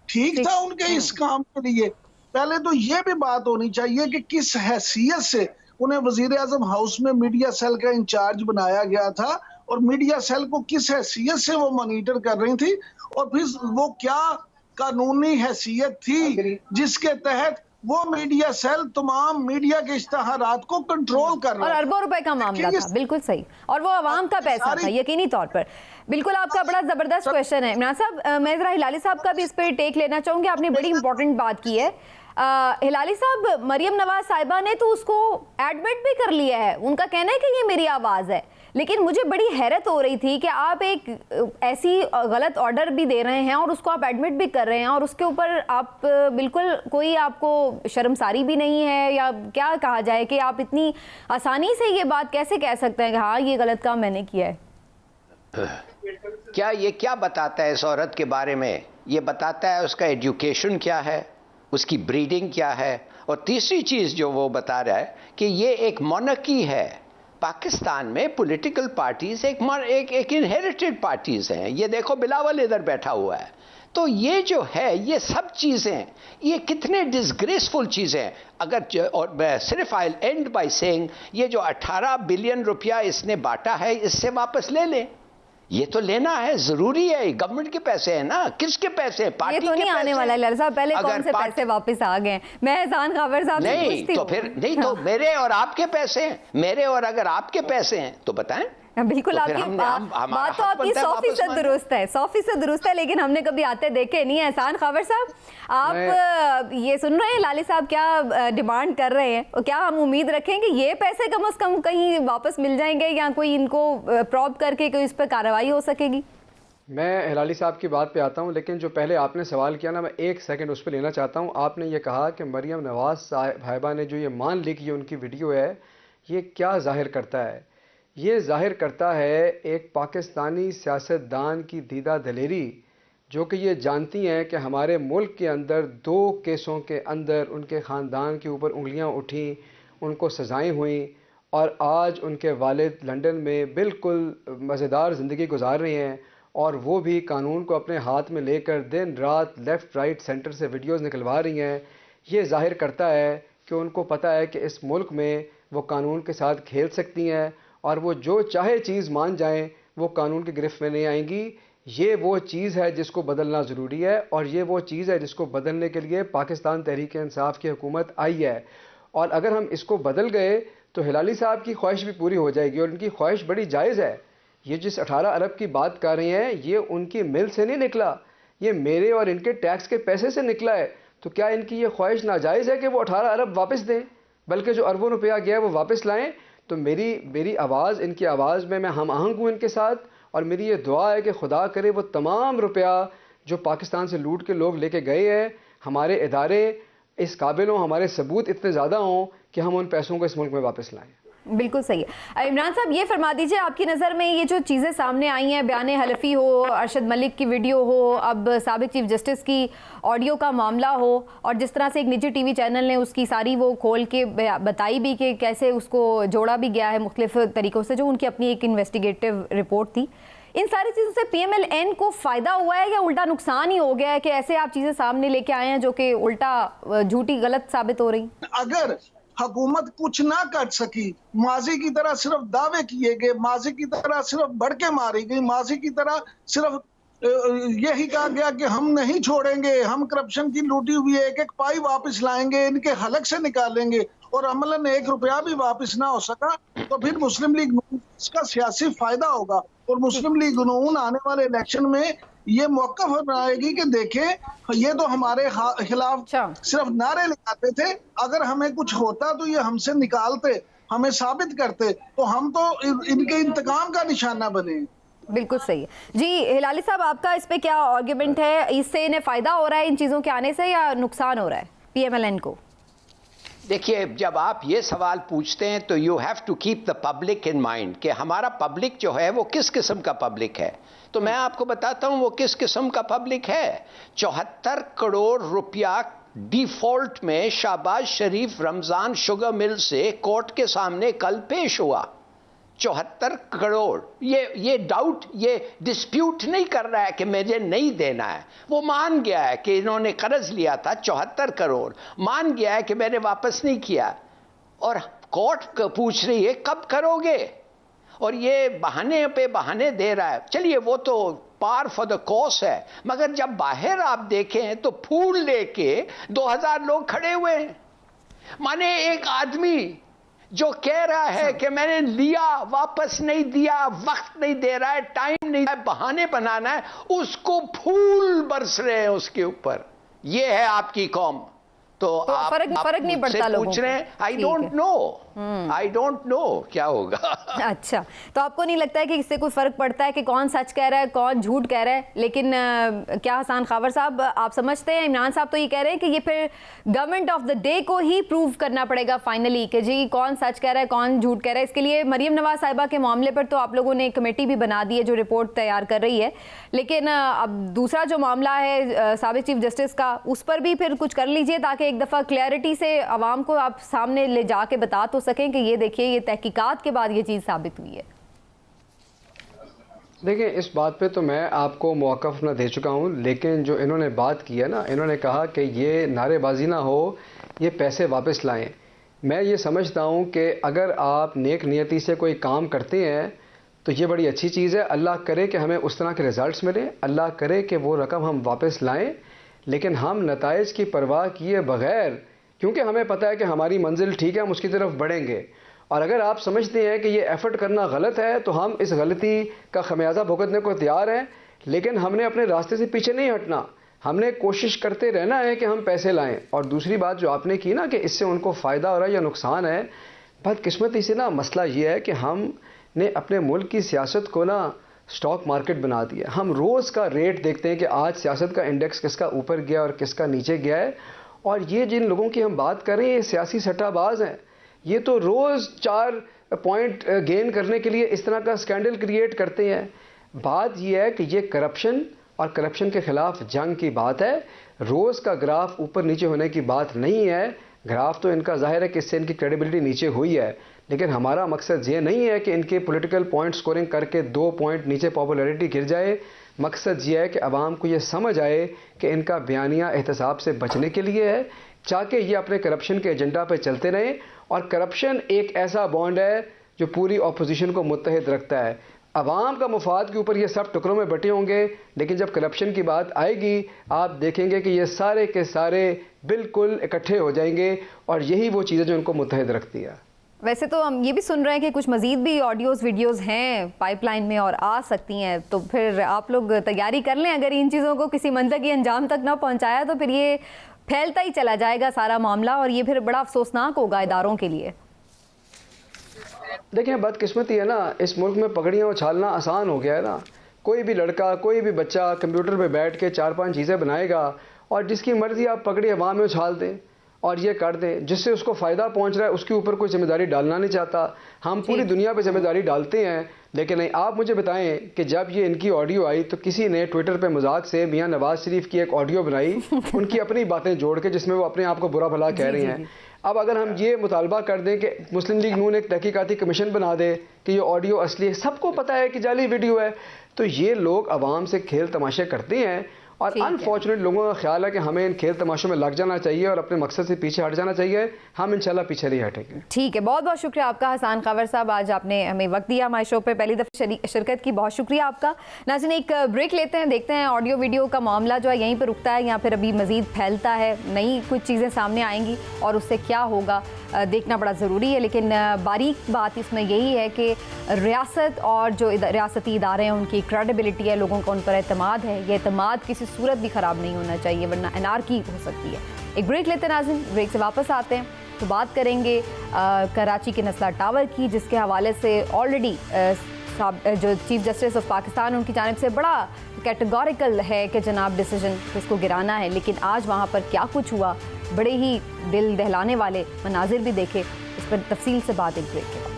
ठीक था उनके इस काम के लिए? पहले तो ये भी बात होनी चाहिए कि किस हैसियत से उन्हें वजीर आजम हाउस में मीडिया सेल का इंचार्ज बनाया गया था और मीडिया सेल को किस हैसियत से वो मॉनिटर कर रही थी, और फिर वो क्या कानूनी हैसियत थी जिसके तहत वो मीडिया सेल तमाम मीडिया के इश्तहारात को कंट्रोल कर रहा है। और अरबों रुपए का मामला था, बिल्कुल सही, और वो अवाम का पैसा था यकीनी तौर पर। बिल्कुल, आपका बड़ा जबरदस्त क्वेश्चन है इमरान साहब। मैं जरा हिलाली साहब का भी इस पर टेक लेना चाहूंगी, आपने बड़ी इंपॉर्टेंट बात की है। हिलाली साहब, मरियम नवाज साहिबा ने तो उसको एडमिट भी कर लिया है, उनका कहना है कि ये मेरी आवाज़ है, लेकिन मुझे बड़ी हैरत हो रही थी कि आप एक ऐसी गलत ऑर्डर भी दे रहे हैं और उसको आप एडमिट भी कर रहे हैं, और उसके ऊपर आप बिल्कुल कोई आपको शर्मसारी भी नहीं है, या क्या कहा जाए कि आप इतनी आसानी से ये बात कैसे कह सकते हैं कि हाँ ये गलत काम मैंने किया है? क्या ये क्या बताता है इस औरत के बारे में? ये बताता है उसका एजुकेशन क्या है, उसकी ब्रीडिंग क्या है, और तीसरी चीज जो वो बता रहा है कि ये एक मोनर्की है। पाकिस्तान में पॉलिटिकल पार्टीज एक इनहेरिटेड पार्टीज हैं। ये देखो बिलावल इधर बैठा हुआ है। तो ये जो है, ये सब चीजें, ये कितने डिसग्रेसफुल चीजें हैं। अगर और मैं सिर्फ आई एंड बाय सेइंग, ये जो 18 बिलियन रुपया इसने बांटा है, इससे वापस ले लें। ये तो लेना है, जरूरी है, गवर्नमेंट के पैसे हैं ना। किसके पैसे? पार्टी के पैसे। ये तो नहीं आने वाला है लाल साहब। पहले कौन से पैसे वापस आ गए? मैं एहसान खबर साहब से पूछती हूं। तो फिर नहीं, तो मेरे और आपके पैसे हैं, मेरे और अगर आपके पैसे हैं तो बताएं। बिल्कुल, तो आपकी बात तो आपकी 100% दुरुस्त है, 100% दुरुस्त है, लेकिन हमने कभी आते देखे नहीं है। एहसान खबर साहब, आप ये सुन रहे हैं लाली साहब क्या डिमांड कर रहे हैं, और क्या हम उम्मीद रखें कि ये पैसे कम से कम कहीं वापस मिल जाएंगे, या कोई इनको प्रॉब करके कोई इस पर कार्रवाई हो सकेगी? मैं हिलाली साहब की बात पे आता हूँ, लेकिन जो पहले आपने सवाल किया ना, मैं 1 सेकंड उस पर लेना चाहता हूँ। आपने ये कहा कि मरियम नवाज साहिबा ने जो ये मान ली कि ये उनकी वीडियो है, ये क्या जाहिर करता है? ये जाहिर करता है एक पाकिस्तानी सियासतदान की दीदा दलेरी, जो कि ये जानती हैं कि हमारे मुल्क के अंदर 2 केसों के अंदर उनके ख़ानदान के ऊपर उंगलियां उठी, उनको सज़ाएं हुई, और आज उनके वालिद लंदन में बिल्कुल मज़ेदार ज़िंदगी गुजार रहे हैं, और वो भी कानून को अपने हाथ में लेकर दिन रात लेफ़्ट राइट सेंटर से वीडियोज़ निकलवा रही हैं। ये जाहिर करता है कि उनको पता है कि इस मुल्क में वो कानून के साथ खेल सकती हैं, और वो जो चाहे चीज़ मान जाएं, वो कानून की गिरफ्त में नहीं आएंगी। ये वो चीज़ है जिसको बदलना ज़रूरी है, और ये वो चीज़ है जिसको बदलने के लिए पाकिस्तान तहरीक इंसाफ की हुकूमत आई है। और अगर हम इसको बदल गए तो हिलाली साहब की ख्वाहिश भी पूरी हो जाएगी, और उनकी ख्वाहिश बड़ी जायज़ है। ये जिस 18 अरब की बात कर रहे हैं, ये उनकी मिल से नहीं निकला, ये मेरे और इनके टैक्स के पैसे से निकला है। तो क्या इनकी ये ख्वाहिश नाजायज़ है कि वो 18 अरब वापस दें, बल्कि जो अरबों रुपया गया है वो वापस लाएँ? तो मेरी आवाज़ इनकी आवाज़ में मैं हम आहंग हूँ इनके साथ, और मेरी ये दुआ है कि खुदा करे वो तमाम रुपया जो पाकिस्तान से लूट के लोग लेके गए हैं, हमारे इदारे इस काबिल हों, हमारे सबूत इतने ज़्यादा हों कि हम उन पैसों को इस मुल्क में वापस लाएँ। बिल्कुल सही है। इमरान साहब, ये फरमा दीजिए, आपकी नज़र में ये जो चीज़ें सामने आई हैं, बयान हलफी हो, अरशद मलिक की वीडियो हो, अब साबिक चीफ जस्टिस की ऑडियो का मामला हो, और जिस तरह से एक निजी टीवी चैनल ने उसकी सारी वो खोल के बताई भी कि कैसे उसको जोड़ा भी गया है मुख्तलिफ तरीक़ों से, जो उनकी अपनी एक इन्वेस्टिगेटिव रिपोर्ट थी, इन सारी चीज़ों से PMLN को फ़ायदा हुआ है या उल्टा नुकसान ही हो गया है कि ऐसे आप चीज़ें सामने लेके आए हैं जो कि उल्टा झूठी गलत साबित हो रही? अगर हुकूमत कुछ ना कर सकी, माजी की तरह सिर्फ दावे किए गए, माजी की तरह सिर्फ बढ़के मारी गई, माजी की तरह सिर्फ यही कहा गया कि हम नहीं छोड़ेंगे, हम करप्शन की लूटी हुई एक एक पाई वापस लाएंगे, इनके हलक से निकालेंगे, और अमलन 1 रुपया भी वापस ना हो सका, तो फिर मुस्लिम लीग इसका सियासी फायदा होगा, और मुस्लिम लीग नून आने वाले इलेक्शन में ये मौका बनाएगी कि देखें ये तो हमारे खिलाफ सिर्फ नारे लगाते थे, अगर हमें कुछ होता तो ये हमसे निकालते, हमें साबित करते, तो हम तो इनके इंतकाम का निशाना बने। बिल्कुल सही है जी। हिलाली साहब, आपका इस पे क्या आर्ग्यूमेंट है? इससे इन्हें फायदा हो रहा है इन चीज़ों के आने से, या नुकसान हो रहा है PMLN को? देखिए, जब आप ये सवाल पूछते हैं तो you have to keep the public in mind कि हमारा पब्लिक जो है वो किस किस्म का पब्लिक है। तो मैं आपको बताता हूं वो किस किस्म का पब्लिक है। 74 करोड़ रुपया डिफॉल्ट में शहबाज शरीफ रमजान शुगर मिल से कोर्ट के सामने कल पेश हुआ। 74 करोड़, ये डाउट, ये डिस्प्यूट नहीं कर रहा है कि मुझे नहीं देना है, वो मान गया है कि इन्होंने कर्ज लिया था 74 करोड़, मान गया है कि मैंने वापस नहीं किया, और कोर्ट पूछ रही है कब करोगे, और ये बहाने पे बहाने दे रहा है। चलिए वो तो पार फॉर द कोर्स है, मगर जब बाहर आप देखें तो फूल लेके 2000 लोग खड़े हुए हैं। माने एक आदमी जो कह रहा है कि मैंने लिया, वापस नहीं दिया, वक्त नहीं दे रहा है, टाइम नहीं है, बहाने बनाना है, उसको फूल बरस रहे हैं उसके ऊपर। यह है आपकी कौम। तो आप फर्क नहीं पड़ता लोगों पूछ रहे हैं, आई डोंट नो क्या होगा। अच्छा, तो आपको नहीं लगता है कि इससे कोई फर्क पड़ता है कि कौन सच कह रहा है कौन झूठ कह रहा है? लेकिन क्या हसन खावर साहब आप समझते हैं, इमरान साहब तो ये कह रहे हैं कि ये फिर गवर्नमेंट ऑफ द डे को ही प्रूव करना पड़ेगा फाइनली कि जी कौन सच कह रहा है कौन झूठ कह रहा है। इसके लिए मरियम नवाज साहिबा के मामले पर तो आप लोगों ने एक कमेटी भी बना दी है जो रिपोर्ट तैयार कर रही है, लेकिन अब दूसरा जो मामला है साबिक चीफ जस्टिस का, उस पर भी फिर कुछ कर लीजिए ताकि एक दफ़ा क्लैरिटी से आवाम को आप सामने ले जाके बता तो सकें कि ये देखिए ये तहकीकात के बाद ये चीज़ साबित हुई है। देखिए, इस बात पे तो मैं आपको मौक़िफ़ अपना दे चुका हूँ, लेकिन जो इन्होंने बात की है ना, इन्होंने कहा कि ये नारेबाजी ना हो, ये पैसे वापस लाएं। मैं ये समझता हूँ कि अगर आप नेक नियति से कोई काम करते हैं तो ये बड़ी अच्छी चीज़ है। अल्लाह करे कि हमें उस तरह के रिज़ल्ट्स मिलें, अल्लाह करे कि वो रकम हम वापस लाएं, लेकिन हम नताइज की परवाह किए बग़ैर, क्योंकि हमें पता है कि हमारी मंजिल ठीक है, हम उसकी तरफ बढ़ेंगे। और अगर आप समझते हैं कि ये एफ़र्ट करना गलत है तो हम इस गलती का खमियाजा भुगतने को तैयार हैं, लेकिन हमने अपने रास्ते से पीछे नहीं हटना, हमने कोशिश करते रहना है कि हम पैसे लाएं। और दूसरी बात जो आपने की ना कि इससे उनको फ़ायदा हो रहा है या नुकसान है, बदकिस्मती से ना मसला ये है कि हमने अपने मुल्क की सियासत को ना स्टॉक मार्केट बना दिया। हम रोज़ का रेट देखते हैं कि आज सियासत का इंडेक्स किसका ऊपर गया और किसका नीचे गया है, और ये जिन लोगों की हम बात कर रहे हैं ये सियासी सट्टाबाज हैं। ये तो रोज़ 4 पॉइंट गेन करने के लिए इस तरह का स्कैंडल क्रिएट करते हैं। बात यह है कि ये करप्शन और करप्शन के ख़िलाफ़ जंग की बात है, रोज़ का ग्राफ ऊपर नीचे होने की बात नहीं है। ग्राफ तो इनका ज़ाहिर है कि इससे इनकी क्रेडिबिलिटी नीचे हुई है, लेकिन हमारा मकसद ये नहीं है कि इनके पॉलिटिकल पॉइंट स्कोरिंग करके 2 पॉइंट नीचे पॉपुलैरिटी गिर जाए। मकसद ये है कि आवाम को ये समझ आए कि इनका बयानिया एहतसाब से बचने के लिए है, चाहे ये अपने करप्शन के एजेंडा पर चलते रहें। और करप्शन एक ऐसा बॉन्ड है जो पूरी अपोजिशन को मुत्तहिद रखता है। अवाम का मुफाद के ऊपर ये सब टुकड़ों में बटे होंगे, लेकिन जब करप्शन की बात आएगी आप देखेंगे कि ये सारे के सारे बिल्कुल इकट्ठे हो जाएंगे, और यही वो चीज़ें जो उनको मुत्तहिद रखती है। वैसे तो हम ये भी सुन रहे हैं कि कुछ मज़ीद भी ऑडियोज़ वीडियोज़ हैं पाइपलाइन में और आ सकती हैं, तो फिर आप लोग तैयारी कर लें। अगर इन चीज़ों को किसी मंतकी अंजाम तक ना पहुंचाया तो फिर ये फैलता ही चला जाएगा सारा मामला, और ये फिर बड़ा अफसोसनाक होगा इदारों के लिए। देखिए, बदकिस्मती है ना, इस मुल्क में पगड़ियाँ उछालना आसान हो गया है ना। कोई भी लड़का कोई भी बच्चा कंप्यूटर पे बैठ के 4-5 चीज़ें बनाएगा और जिसकी मर्ज़ी आप पगड़ी हवा में उछाल दें और ये कर दें, जिससे उसको फ़ायदा पहुंच रहा है उसके ऊपर कोई जिम्मेदारी डालना नहीं चाहता। हम पूरी दुनिया पे जिम्मेदारी डालते हैं, लेकिन नहीं। आप मुझे बताएं कि जब ये इनकी ऑडियो आई तो किसी ने ट्विटर पे मजाक से मियां नवाज शरीफ की एक ऑडियो बनाई उनकी अपनी बातें जोड़ के, जिसमें वो अपने आप को बुरा भला कह रहे हैं। अब अगर हम ये मुतालबा कर दें कि मुस्लिम लीग नून एक तहकीकाती कमीशन बना दे कि ये ऑडियो असली है, सबको पता है कि जाली वीडियो है, तो ये लोग आवाम से खेल तमाशे करते हैं। और अनफॉर्चुनेट लोगों का ख्याल है कि हमें इन खेल तमाशों में लग जाना चाहिए और अपने मकसद से पीछे हट जाना चाहिए। हम इंशाल्लाह पीछे नहीं हटेंगे। ठीक है, बहुत बहुत शुक्रिया आपका हसन खावर साहब, आज आपने हमें वक्त दिया हमारे शो पे, पहली दफ़ा शिरकत की, बहुत शुक्रिया आपका। नाज़रीन, एक ब्रेक लेते हैं, देखते हैं ऑडियो वीडियो का मामला जो है यहीं पर रुकता है या फिर अभी मज़ीद फैलता है, नई कुछ चीज़ें सामने आएंगी और उससे क्या होगा देखना बड़ा ज़रूरी है। लेकिन बारीक बात इसमें यही है कि रियासत और जो रियासती इदारे हैं उनकी क्रेडिबिलिटी है, लोगों का उन पर एतमाद है, ये एतमाद किसी सूरत भी ख़राब नहीं होना चाहिए वरना एनार्की हो सकती है। एक ब्रेक लेते हैं नाज़रीन, ब्रेक से वापस आते हैं तो बात करेंगे कराची के नस्ला टावर की, जिसके हवाले से ऑलरेडी जो चीफ जस्टिस ऑफ पाकिस्तान उनकी जानिब से बड़ा कैटेगोरिकल है कि जनाब डिसीजन इसको गिराना है, लेकिन आज वहाँ पर क्या कुछ हुआ, बड़े ही दिल दहलाने वाले मनाजिर भी देखे। इस पर तफसील से बात एक ब्रेक के बाद।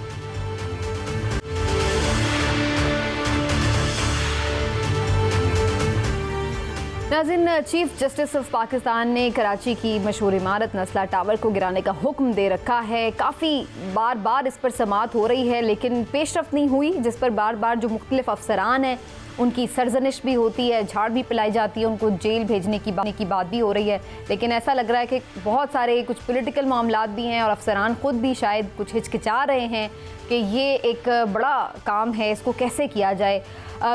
नाज़रीन, चीफ जस्टिस ऑफ पाकिस्तान ने कराची की मशहूर इमारत नस्ला टावर को गिराने का हुक्म दे रखा है। काफ़ी बार बार इस पर समाअत हो रही है लेकिन पेशरफ नहीं हुई, जिस पर बार बार जो मुख्तलिफ अफसरान हैं उनकी सरजनिश भी होती है, झाड़ भी पिलाई जाती है, उनको जेल भेजने की बात भी हो रही है। लेकिन ऐसा लग रहा है कि बहुत सारे कुछ पॉलिटिकल मामलात भी हैं और अफसरान ख़ुद भी शायद कुछ हिचकिचा रहे हैं कि ये एक बड़ा काम है, इसको कैसे किया जाए।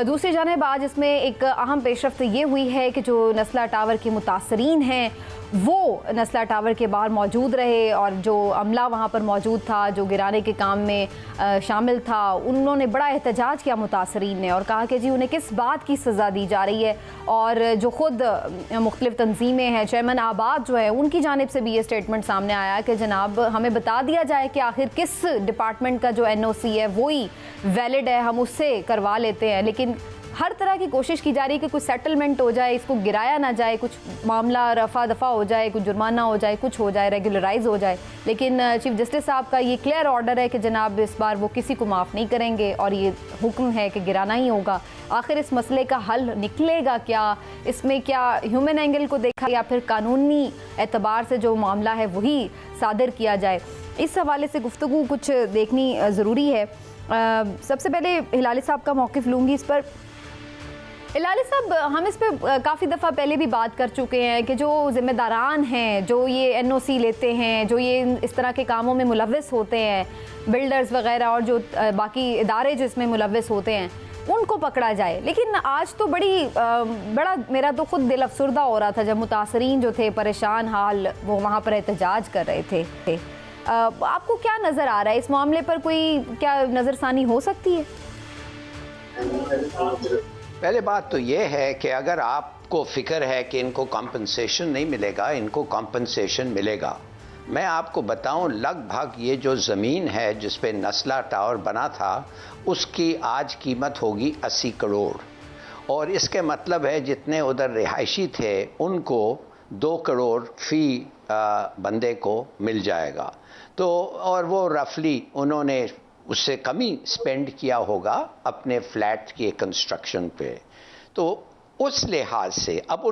दूसरी जानिब आज इसमें एक अहम पेशरफ्त ये हुई है कि जो नस्ला टावर के मुतासरीन हैं वो नस्ला टावर के बाहर मौजूद रहे और जो अमला वहाँ पर मौजूद था, जो गिराने के काम में शामिल था, उन्होंने बड़ा एहतजाज किया मुतासरीन ने और कहा कि जी उन्हें किस बात की सज़ा दी जा रही है। और जो ख़ुद मुख्तलिफ तंजीमें हैं, चेयरमैन आबाद जो है, उनकी जानिब से भी ये स्टेटमेंट सामने आया कि जनाब हमें बता दिया जाए कि आखिर किस डिपार्टमेंट का जो NOC है वही वैलिड है, हम उससे करवा लेते हैं। लेकिन हर तरह की कोशिश की जा रही है कि कुछ सेटलमेंट हो जाए, इसको गिराया ना जाए, कुछ मामला रफा दफ़ा हो जाए, कुछ जुर्माना हो जाए, कुछ हो जाए, रेगुलराइज हो जाए। लेकिन चीफ जस्टिस साहब का ये क्लियर ऑर्डर है कि जनाब इस बार वो किसी को माफ़ नहीं करेंगे और ये हुक्म है कि गिराना ही होगा। आखिर इस मसले का हल निकलेगा क्या? इसमें क्या ह्यूमन एंगल को देखा या फिर कानूनी एतबार से जो मामला है वही सादर किया जाए? इस हवाले से गुफ्तगू कुछ देखनी ज़रूरी है। सबसे पहले हिलाली साहब का मौक़िफ़ लूँगी इस पर। हिलाली साहब, हम इस पे काफ़ी दफ़ा पहले भी बात कर चुके हैं कि जो ज़िम्मेदारान हैं, जो ये NOC लेते हैं, जो ये इस तरह के कामों में मुलव्वस होते हैं, बिल्डर्स वगैरह और जो बाकी इदारे जो इसमें मुलव्वस होते हैं, उनको पकड़ा जाए। लेकिन आज तो बड़ा मेरा तो ख़ुद दिल अफसुर्दा हो रहा था जब मुतासरीन जो थे परेशान हाल वो वहाँ पर एहतजाज कर रहे थे। आपको क्या नज़र आ रहा है इस मामले पर? कोई क्या नज़रसानी हो सकती है? पहले बात तो ये है कि अगर आपको फिक्र है कि इनको कॉम्पनसेशन नहीं मिलेगा, इनको कॉम्पनसेशन मिलेगा। मैं आपको बताऊं, लगभग ये जो ज़मीन है जिस पे नस्ला टावर बना था उसकी आज कीमत होगी 80 करोड़, और इसके मतलब है जितने उधर रिहायशी थे उनको 2 करोड़ फी बंदे को मिल जाएगा। तो और वो रफली उन्होंने उससे कम ही स्पेंड किया होगा अपने फ्लैट के कंस्ट्रक्शन पे। तो उस लिहाज से अब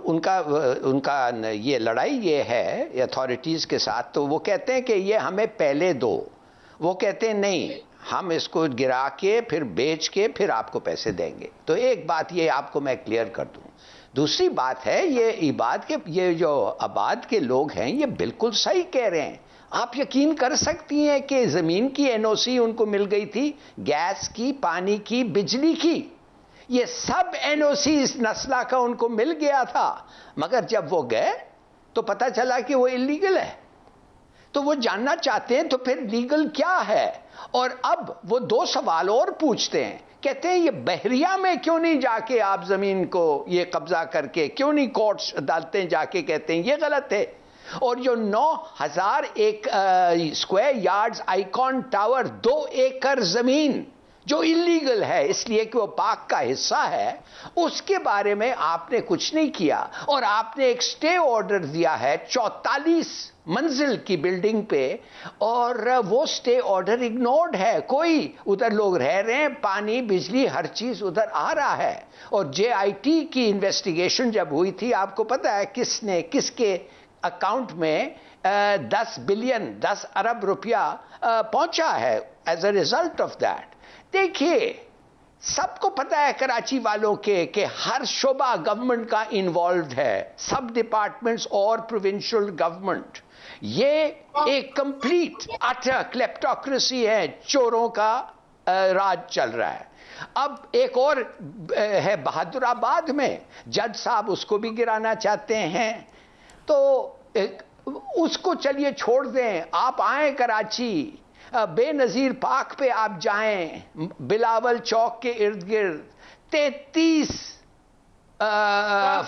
उनका ये लड़ाई ये है अथॉरिटीज़ के साथ। तो वो कहते हैं कि ये हमें पहले दो, वो कहते हैं नहीं, हम इसको गिरा के फिर बेच के फिर आपको पैसे देंगे। तो एक बात ये आपको मैं क्लियर कर दूं। दूसरी बात है ये जो आबाद के लोग हैं ये बिल्कुल सही कह रहे हैं। आप यकीन कर सकती हैं कि ज़मीन की NOC उनको मिल गई थी, गैस की, पानी की, बिजली की, ये सब NOC इस नस्ला का उनको मिल गया था। मगर जब वो गए तो पता चला कि वो इलीगल है। तो वो जानना चाहते हैं तो फिर लीगल क्या है। और अब वो 2 सवाल और पूछते हैं, कहते हैं ये बहरिया में क्यों नहीं जाके आप ज़मीन को ये कब्जा करके, क्यों नहीं कोर्ट्स अदालतें जाके कहते हैं ये गलत है। और जो 9000 स्क्वायर यार्ड्स आइकॉन टावर 2 एकड़ ज़मीन जो इलीगल है इसलिए कि वो पाक का हिस्सा है, उसके बारे में आपने कुछ नहीं किया। और आपने एक स्टे ऑर्डर दिया है 44 मंजिल की बिल्डिंग पे, और वो स्टे ऑर्डर इग्नोर्ड है। कोई उधर लोग रह रहे हैं, पानी, बिजली, हर चीज उधर आ रहा है। और JIT की इन्वेस्टिगेशन जब हुई थी, आपको पता है किसने किसके अकाउंट में 10 अरब रुपया पहुंचा है as a result of that. देखिए, सबको पता है कराची वालों के कि हर शोबा गवर्नमेंट का इन्वॉल्व है, सब डिपार्टमेंट्स और प्रोविंशियल गवर्नमेंट। ये एक कंप्लीट अटर क्लेप्टोक्रेसी है, चोरों का राज चल रहा है। अब एक और है बहादुराबाद में, जज साहब उसको भी गिराना चाहते हैं। तो उसको चलिए छोड़ दें, आप आए कराची, बेनज़ीर पार्क पे आप जाएं, बिलावल चौक के इर्द गिर्द 33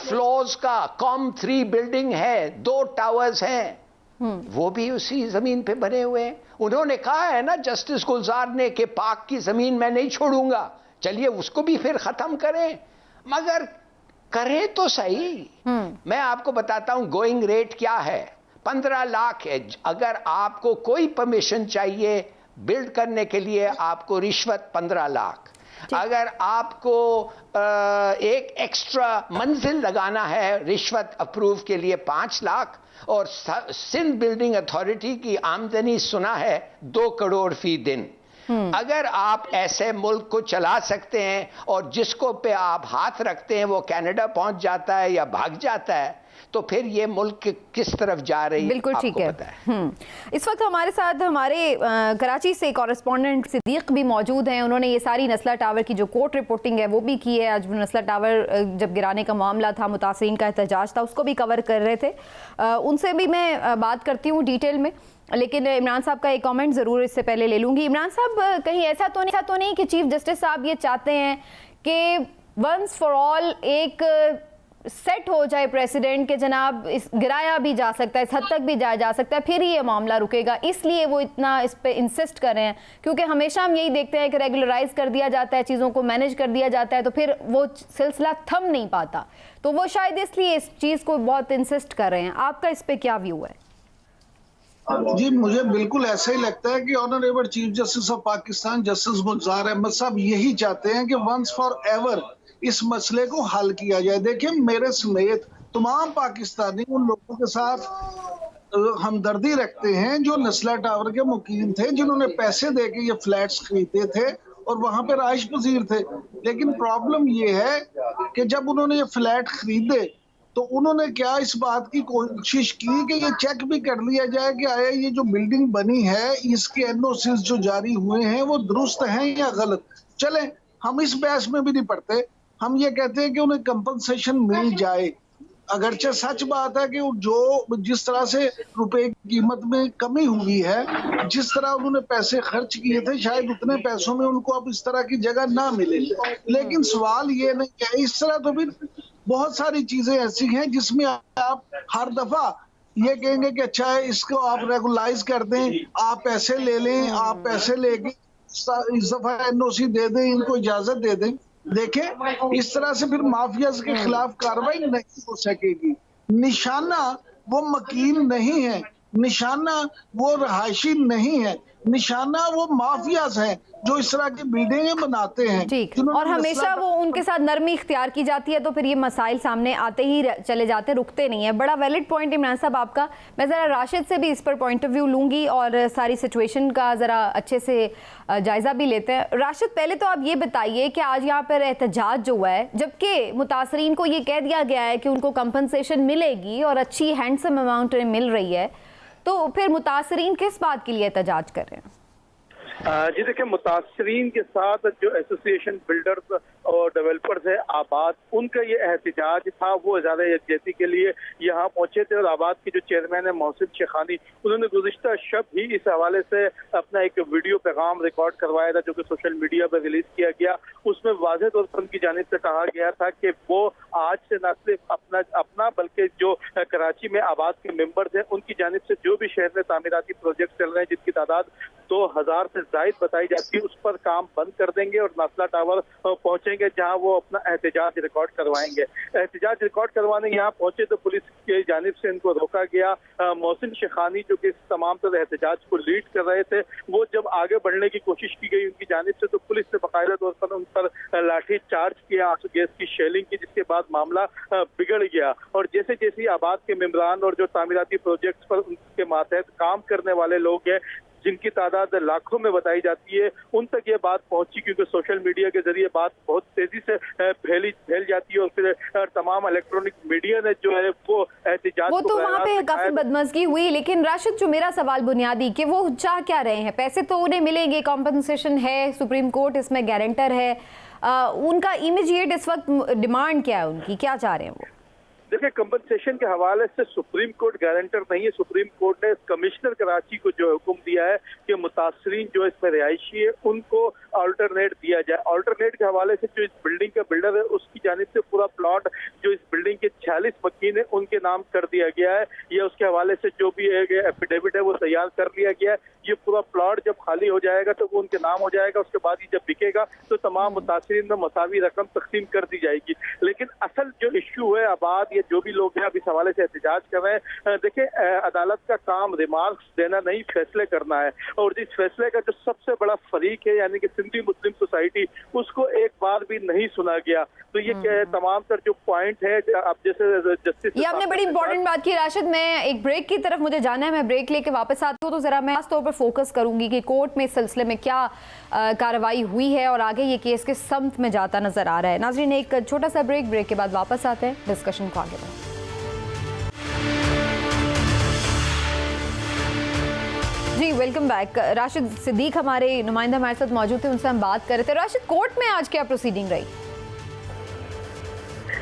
फ्लोर्स का COM3 बिल्डिंग है, 2 टावर्स हैं, वो भी उसी जमीन पे बने हुए हैं। उन्होंने कहा है ना जस्टिस गुलजार ने कि पाक की जमीन मैं नहीं छोड़ूंगा, चलिए उसको भी फिर खत्म करें, मगर करें तो सही। मैं आपको बताता हूं गोइंग रेट क्या है, 15 लाख है। अगर आपको कोई परमिशन चाहिए बिल्ड करने के लिए, आपको रिश्वत 15 लाख। अगर आपको एक एक्स्ट्रा मंजिल लगाना है रिश्वत अप्रूव के लिए 5 लाख। और सिंध बिल्डिंग अथॉरिटी की आमदनी सुना है 2 करोड़ फी दिन। अगर आप ऐसे मुल्क को चला सकते हैं और जिसको पे आप हाथ रखते हैं वो कनाडा पहुंच जाता है या भाग जाता है, तो फिर ये मुल्क किस तरफ जा रही है? बिल्कुल ठीक है। इस वक्त हमारे साथ हमारे कराची से कॉरेस्पॉन्डेंट सिद्दीक भी मौजूद हैं। उन्होंने ये सारी नस्ला टावर की जो कोर्ट रिपोर्टिंग है वो भी की है। आज नस्ला टावर जब गिराने का मामला था, मुतासरीन का एहतजाज था, उसको भी कवर कर रहे थे। उनसे भी मैं बात करती हूँ डिटेल में, लेकिन इमरान साहब का एक कमेंट ज़रूर इससे पहले ले लूँगी। इमरान साहब, कहीं ऐसा तो नहीं कि चीफ जस्टिस साहब ये चाहते हैं कि वंस फॉर ऑल एक सेट हो जाए प्रेसिडेंट के जनाब इस गिराया भी जा सकता है, इस हद तक भी जाया जा सकता है, फिर ही ये मामला रुकेगा, इसलिए वो इतना इस पे इंसिस्ट कर रहे हैं? क्योंकि हमेशा हम यही देखते हैं कि रेगुलराइज कर दिया जाता है, चीज़ों को मैनेज कर दिया जाता है, तो फिर वो सिलसिला थम नहीं पाता, तो वो शायद इसलिए इस चीज़ को बहुत इंसिस्ट कर रहे हैं। आपका इस पे क्या व्यू है? जी, मुझे बिल्कुल ऐसा ही लगता है कि honourable chief justice of Pakistan justice Gulzar Ahmed Sahab यही चाहते हैं कि वंस फॉर एवर इस मसले को हल किया जाए। देखिए, मेरे समेत तमाम पाकिस्तानी उन लोगों के साथ हमदर्दी रखते हैं जो नस्ला टावर के मुकीम थे, जिन्होंने पैसे देके ये फ्लैट्स खरीदे थे और वहां पे राइश पजीर थे। लेकिन प्रॉब्लम ये है कि जब उन्होंने ये फ्लैट खरीदे तो उन्होंने क्या इस बात की कोशिश की कि ये चेक भी कर लिया जाए कि आया ये जो बिल्डिंग बनी है इसके एनओसीज जो जारी हुए हैं वो दुरुस्त हैं या गलत। चले, हम इस बहस में भी नहीं पड़ते, हम ये कहते हैं कि उन्हें कंपनसेशन मिल जाए। अगरचे सच बात है कि जो जिस तरह से रुपए की कीमत में कमी हुई है, जिस तरह उन्होंने पैसे खर्च किए थे, शायद उतने पैसों में उनको अब इस तरह की जगह ना मिले। लेकिन सवाल ये नहीं है, इस तरह तो भी बहुत सारी चीजें ऐसी हैं जिसमें आप हर दफा ये कहेंगे कि अच्छा है इसको आप रेगुलाइज कर दें, आप पैसे ले लें, आप पैसे लेके इस दफा एनओसी दे दें, इनको इजाजत दे दें। देखें, इस तरह से फिर माफियाज के खिलाफ कार्रवाई नहीं हो सकेगी। निशाना वो मकीन नहीं है, निशाना वो रहायशी नहीं है, निशाना वो माफियाज हैं जो इस तरह की बिल्डिंगें बनाते हैं। ठीक, और हमेशा वो उनके साथ नरमी इख्तियार की जाती है, तो फिर ये मसाइल सामने आते ही चले जाते हैं, रुकते नहीं है। बड़ा वैलिड पॉइंट इमरान साहब आपका। मैं ज़रा राशिद से भी इस पर पॉइंट ऑफ व्यू लूँगी और सारी सिचुएशन का ज़रा अच्छे से जायज़ा भी लेते हैं। राशिद, पहले तो आप ये बताइए कि आज यहाँ पर एहतजाज जो हुआ है, जबकि मुतासरीन को ये कह दिया गया है कि उनको कंपनसेशन मिलेगी और अच्छी हैंडसम अमाउंट मिल रही है, तो फिर मुतासरीन किस बात के लिए एहतजाज कर रहे हैं? जी देखिए, मुतासरीन के साथ जो एसोसिएशन बिल्डर्स और डेवलपर्स है आबाद, उनका ये एहतजाज था, वो ज़्यादा यकजहती के लिए यहाँ पहुंचे थे। और आबाद के जो चेयरमैन है मोहसिन शेखानी, उन्होंने गुज़िश्ता शब ही इस हवाले से अपना एक वीडियो पैगाम रिकॉर्ड करवाया था जो कि सोशल मीडिया पर रिलीज किया गया। उसमें वाज़ेह तौर पर उनकी जानिब से कहा गया था कि वो आज से न सिर्फ अपना बल्कि जो कराची में आबाद के मेंबर्स हैं उनकी जानिब से जो भी शहर में तामीराती प्रोजेक्ट चल रहे हैं जिसकी तादाद 2000 से जायद बताई जाती है, उस पर काम बंद कर देंगे और नस्ला टावर पहुंचेंगे जहां वो अपना एहतजाज रिकॉर्ड करवाएंगे। एहतजाज रिकॉर्ड करवाने यहाँ पहुंचे तो पुलिस की जानिब से इनको रोका गया। मोहसिन शेखानी जो कि तमाम तरह एहतजाज को लीड कर रहे थे, वो जब आगे बढ़ने की कोशिश की गई उनकी जानिब से, तो पुलिस ने बाकायदा तौर पर उन पर लाठी चार्ज किया, आंसू गैस की शेलिंग की, जिसके बाद मामला बिगड़ गया। और जैसे जैसे आबाद के मेंबरान और जो तामीराती प्रोजेक्ट्स पर उनके मातहत काम करने वाले लोग हैं जिनकी तादाद लाखों में बताई जाती है, उन तक ये बात पहुंची, क्योंकि सोशल मीडिया के जरिए बात बहुत तेजी से फैल जाती है और फिर तमाम इलेक्ट्रॉनिक मीडिया ने जो है वो एहतजाज वो तो वहाँ पे काफी बदमज़गी हुई। लेकिन राशिद, जो मेरा सवाल बुनियादी कि वो चाह क्या रहे हैं? पैसे तो उन्हें मिलेंगे, कॉम्पनसेशन है, सुप्रीम कोर्ट इसमें गारंटर है, उनका इमीडिएट इस वक्त डिमांड क्या है, उनकी क्या चाह रहे हैं वो? देखिए, कंपनसेशन के हवाले से सुप्रीम कोर्ट गारंटर नहीं है। सुप्रीम कोर्ट ने कमिश्नर कराची को जो हुक्म दिया है कि मुतासरीन जो इसमें रिहायशी है उनको अल्टरनेट दिया जाए। अल्टरनेट के हवाले से जो इस बिल्डिंग का बिल्डर है उसकी जानिब से पूरा प्लॉट जो इस बिल्डिंग के 46 मकीन है उनके नाम कर दिया गया है, या उसके हवाले से जो भी एफिडेविट है वो तैयार कर लिया गया है। ये पूरा प्लॉट जब खाली हो जाएगा तो वो उनके नाम हो जाएगा, उसके बाद ही जब बिकेगा तो तमाम मुतासरीन में मसावी रकम तकसीम कर दी जाएगी। लेकिन असल जो इश्यू है आबाद, ये जो भी लोग हैं अब इस हवाले से एहतजाज कर रहे हैं, देखिए अदालत का काम रिमार्क्स देना नहीं, फैसले करना है। और जिस फैसले का जो सबसे बड़ा फरीक है यानी कि सिंधी मुस्लिम सोसाइटी, उसको एक बार भी नहीं सुना गया। तो ये तमाम तर जो पॉइंट है, अब जैसे जस्टिस, ये आपने बड़ी इंपॉर्टेंट बात की राशिद। मैं एक ब्रेक की तरफ मुझे जाना है, मैं ब्रेक लेके वापस आती हूँ तो जरा मैं खास तौर पर फोकस करूंगी कि कोर्ट में इस सिलसिले में क्या कार्रवाई हुई है और आगे ये केस किस समत में जाता नजर आ रहा है। नाज़रीन, एक छोटा सा ब्रेक के बाद वापस आते हैं, डिस्कशन को आगे बढ़ाएं। Welcome back. राशिद सिद्दीक हमारे नुमाइंदा हमारे साथ मौजूद थे, उनसे हम बात कर रहे थे। राशिद, कोर्ट में आज क्या प्रोसीडिंग रही?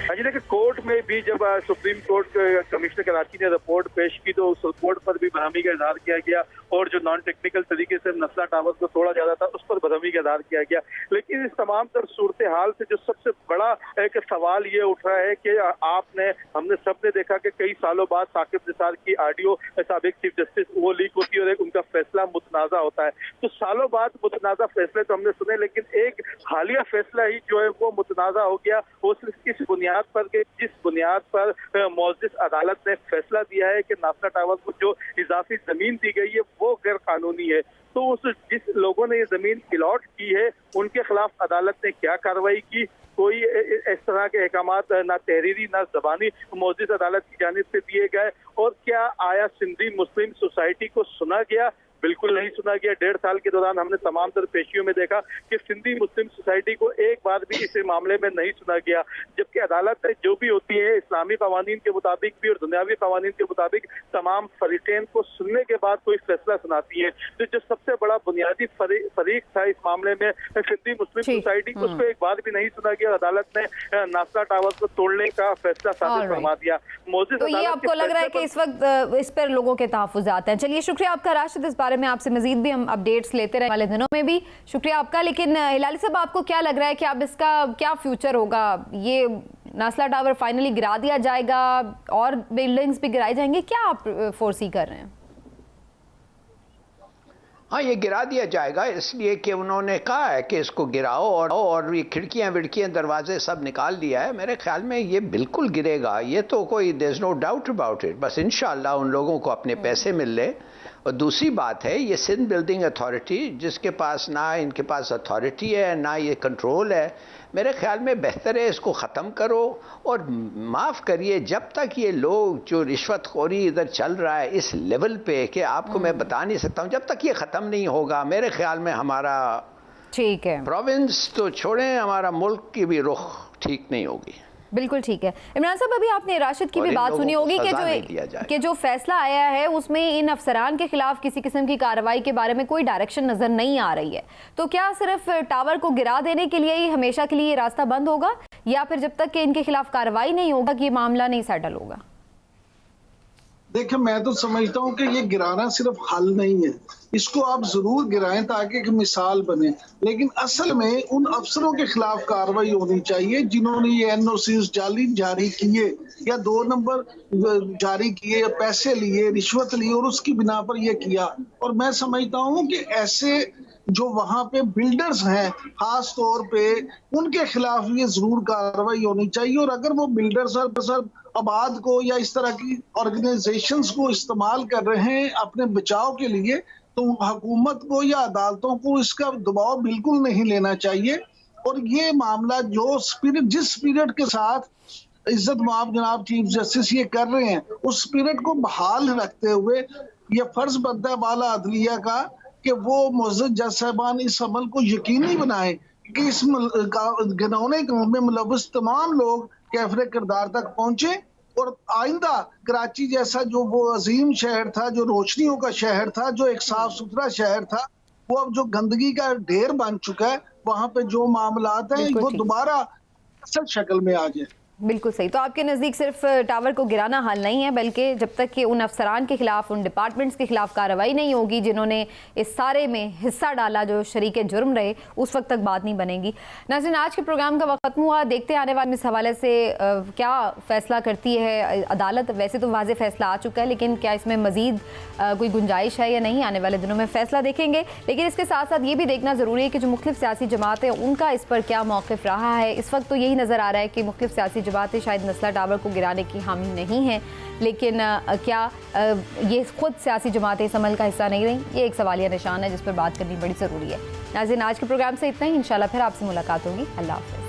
जी देखिए, कोर्ट में भी जब सुप्रीम कोर्ट कमिश्नर कराची ने रिपोर्ट पेश की तो उस रिपोर्ट पर भी भ्रामि का इजहार किया गया और जो नॉन टेक्निकल तरीके से नस्ला टावर को तोड़ा जा रहा था उस पर भ्रामि का इजहार किया गया। लेकिन इस तमाम तर सूरत हाल से जो सबसे बड़ा एक सवाल ये उठ रहा है कि हमने सबने देखा कि कई सालों बाद साकिब निसार की ऑडियो साबिक चीफ जस्टिस वो लीक होती है और एक उनका फैसला मुतनाज़ा होता है। तो सालों बाद मुतनाज़ा फैसले तो हमने सुने, लेकिन एक हालिया फैसला ही जो है वो मुतनाज़ा हो गया। वो सिर्फ इस बुनियाद पर कि जिस बुनियाद पर मौजिज़ अदालत ने फैसला दिया है कि नासला टावर को जो इजाफी जमीन दी गई है वो गैर कानूनी है। तो जिस लोगों ने ये जमीन अलॉट की है उनके खिलाफ अदालत ने क्या कार्रवाई की? कोई इस तरह के अहकामात ना तहरीरी ना जबानी मौजिज़ अदालत की जानिब से दिए गए? और क्या आया सिंधी मुस्लिम सोसाइटी को सुना गया? बिल्कुल नहीं सुना गया। 1.5 साल के दौरान हमने तमाम तर पेशियों में देखा कि सिंधी मुस्लिम सोसाइटी को एक बार भी इस मामले में नहीं सुना गया, जबकि अदालत जो भी होती है इस्लामी कवानीन के मुताबिक भी और दुनियावी कवानीन के मुताबिक तमाम फरीकैन को सुनने के बाद कोई फैसला सुनाती है। तो जो सबसे बड़ा बुनियादी फरीक था इस मामले में सिंधी मुस्लिम सोसाइटी को, उसको एक बार भी नहीं सुना गया। अदालत ने नासला टावर को तोड़ने का फैसला साबित फरमा दिया। तो ये आपको लग रहा है कि इस वक्त इस पर लोगों के तहफ़्फ़ुज़ात हैं। चलिए, शुक्रिया आपका राशिद। इस बारे में आपसे मजीद भी हम अपडेट्स लेते रहे वाले दिनों में भी। शुक्रिया आपका। लेकिन हिलाली साहब, आपको क्या लग रहा है कि अब इसका क्या फ्यूचर होगा? ये नासला टावर फाइनली गिरा दिया जाएगा और बिल्डिंग्स भी गिराई जाएंगे? क्या आप फोरसी कर रहे हैं? हाँ, ये गिरा दिया जाएगा इसलिए कि उन्होंने कहा है कि इसको गिराओ और ये खिड़कियाँ विड़कियाँ दरवाजे सब निकाल दिया है। मेरे ख्याल में ये बिल्कुल गिरेगा, ये तो कोई there is no doubt about it. बस इंशाल्लाह उन लोगों को अपने पैसे मिल ले। और दूसरी बात है, ये सिंध बिल्डिंग अथॉरिटी जिसके पास ना इनके पास अथॉरिटी है ना ये कंट्रोल है, मेरे ख्याल में बेहतर है इसको ख़त्म करो। और माफ़ करिए, जब तक ये लोग जो रिश्वतखोरी इधर चल रहा है इस लेवल पे कि आपको मैं बता नहीं सकता हूँ, जब तक ये ख़त्म नहीं होगा मेरे ख्याल में हमारा ठीक है प्रोविंस तो छोड़ें, हमारा मुल्क की भी रुख ठीक नहीं होगी। बिल्कुल ठीक है। इमरान साहब, अभी आपने राशिद की भी बात सुनी होगी कि जो फैसला आया है उसमें इन अफसरान के खिलाफ किसी किस्म की कार्रवाई के बारे में कोई डायरेक्शन नजर नहीं आ रही है। तो क्या सिर्फ टावर को गिरा देने के लिए ही हमेशा के लिए ये रास्ता बंद होगा, या फिर जब तक कि इनके खिलाफ कार्रवाई नहीं होगा कि ये मामला नहीं सेटल होगा? देखिए, मैं तो समझता हूँ कि ये गिराना सिर्फ हल नहीं है, इसको आप जरूर गिराएं ताकि एक मिसाल बने। लेकिन असल में उन अफसरों के खिलाफ कार्रवाई होनी चाहिए जिन्होंने ये एनओसीज जारी किए या 2 नंबर जारी किए या पैसे लिए, रिश्वत ली और उसकी बिना पर ये किया। और मैं समझता हूँ कि ऐसे जो वहां पे बिल्डर्स हैं खास तौर पे उनके खिलाफ ये जरूर कार्रवाई होनी चाहिए। और अगर वो बिल्डर्स आबाद को या इस तरह की ऑर्गेनाइजेशंस को इस्तेमाल कर रहे हैं अपने बचाव के लिए, तो हुकूमत को या अदालतों को इसका दबाव बिल्कुल नहीं लेना चाहिए। और ये मामला जिस स्पिरिट के साथ इज्जत माफ जनाब चीफ जस्टिस ये कर रहे हैं, उस स्पिरिट को बहाल रखते हुए ये फर्ज बनता है वाला अदलिया का कि वो मुअज़्ज़ज़ जज साहबान इस अमल को यकीनी बनाए कि इस घिनौने काम में मुलव्वस तमाम लोग कैफरे किरदार तक पहुंचे। और आइंदा कराची जैसा जो वो अजीम शहर था, जो रोशनियों का शहर था, जो एक साफ सुथरा शहर था, वो अब जो गंदगी का ढेर बन चुका है, वहां पे जो मामलात हैं वो दोबारा असल शक्ल में आ जाए। बिल्कुल सही। तो आपके नज़दीक सिर्फ टावर को गिराना हल नहीं है, बल्कि जब तक कि उन अफसरान के खिलाफ, उन डिपार्टमेंट्स के खिलाफ कार्रवाई नहीं होगी जिन्होंने इस सारे में हिस्सा डाला, जो शरीक जुर्म रहे, उस वक्त तक बात नहीं बनेगी। नाज़रीन, आज के प्रोग्राम का वक्त खत्म हुआ। देखते आने वाले इस हवाले से क्या फ़ैसला करती है अदालत। वैसे तो वाज़ेह फ़ैसला आ चुका है, लेकिन क्या इसमें मज़ीद कोई गुंजाइश है या नहीं, आने वाले दिनों में फ़ैसला देखेंगे। लेकिन इसके साथ साथ ये भी देखना ज़रूरी है कि जो मुख्तलिफ सियासी जमातें उनका इस पर क्या मौक़िफ़ रहा है। इस वक्त तो यही नज़र आ रहा है कि मुख्तलिफ सियासी जमातें शायद नस्ला टावर को गिराने की हामी नहीं है, लेकिन क्या ये खुद सियासी जमातें इस अमल का हिस्सा नहीं रही, ये एक सवालिया निशान है जिस पर बात करनी बड़ी ज़रूरी है। नाज़रीन, आज के प्रोग्राम से इतना ही। इंशाल्लाह फिर आपसे मुलाकात होगी। अल्लाह हाफ़िज़।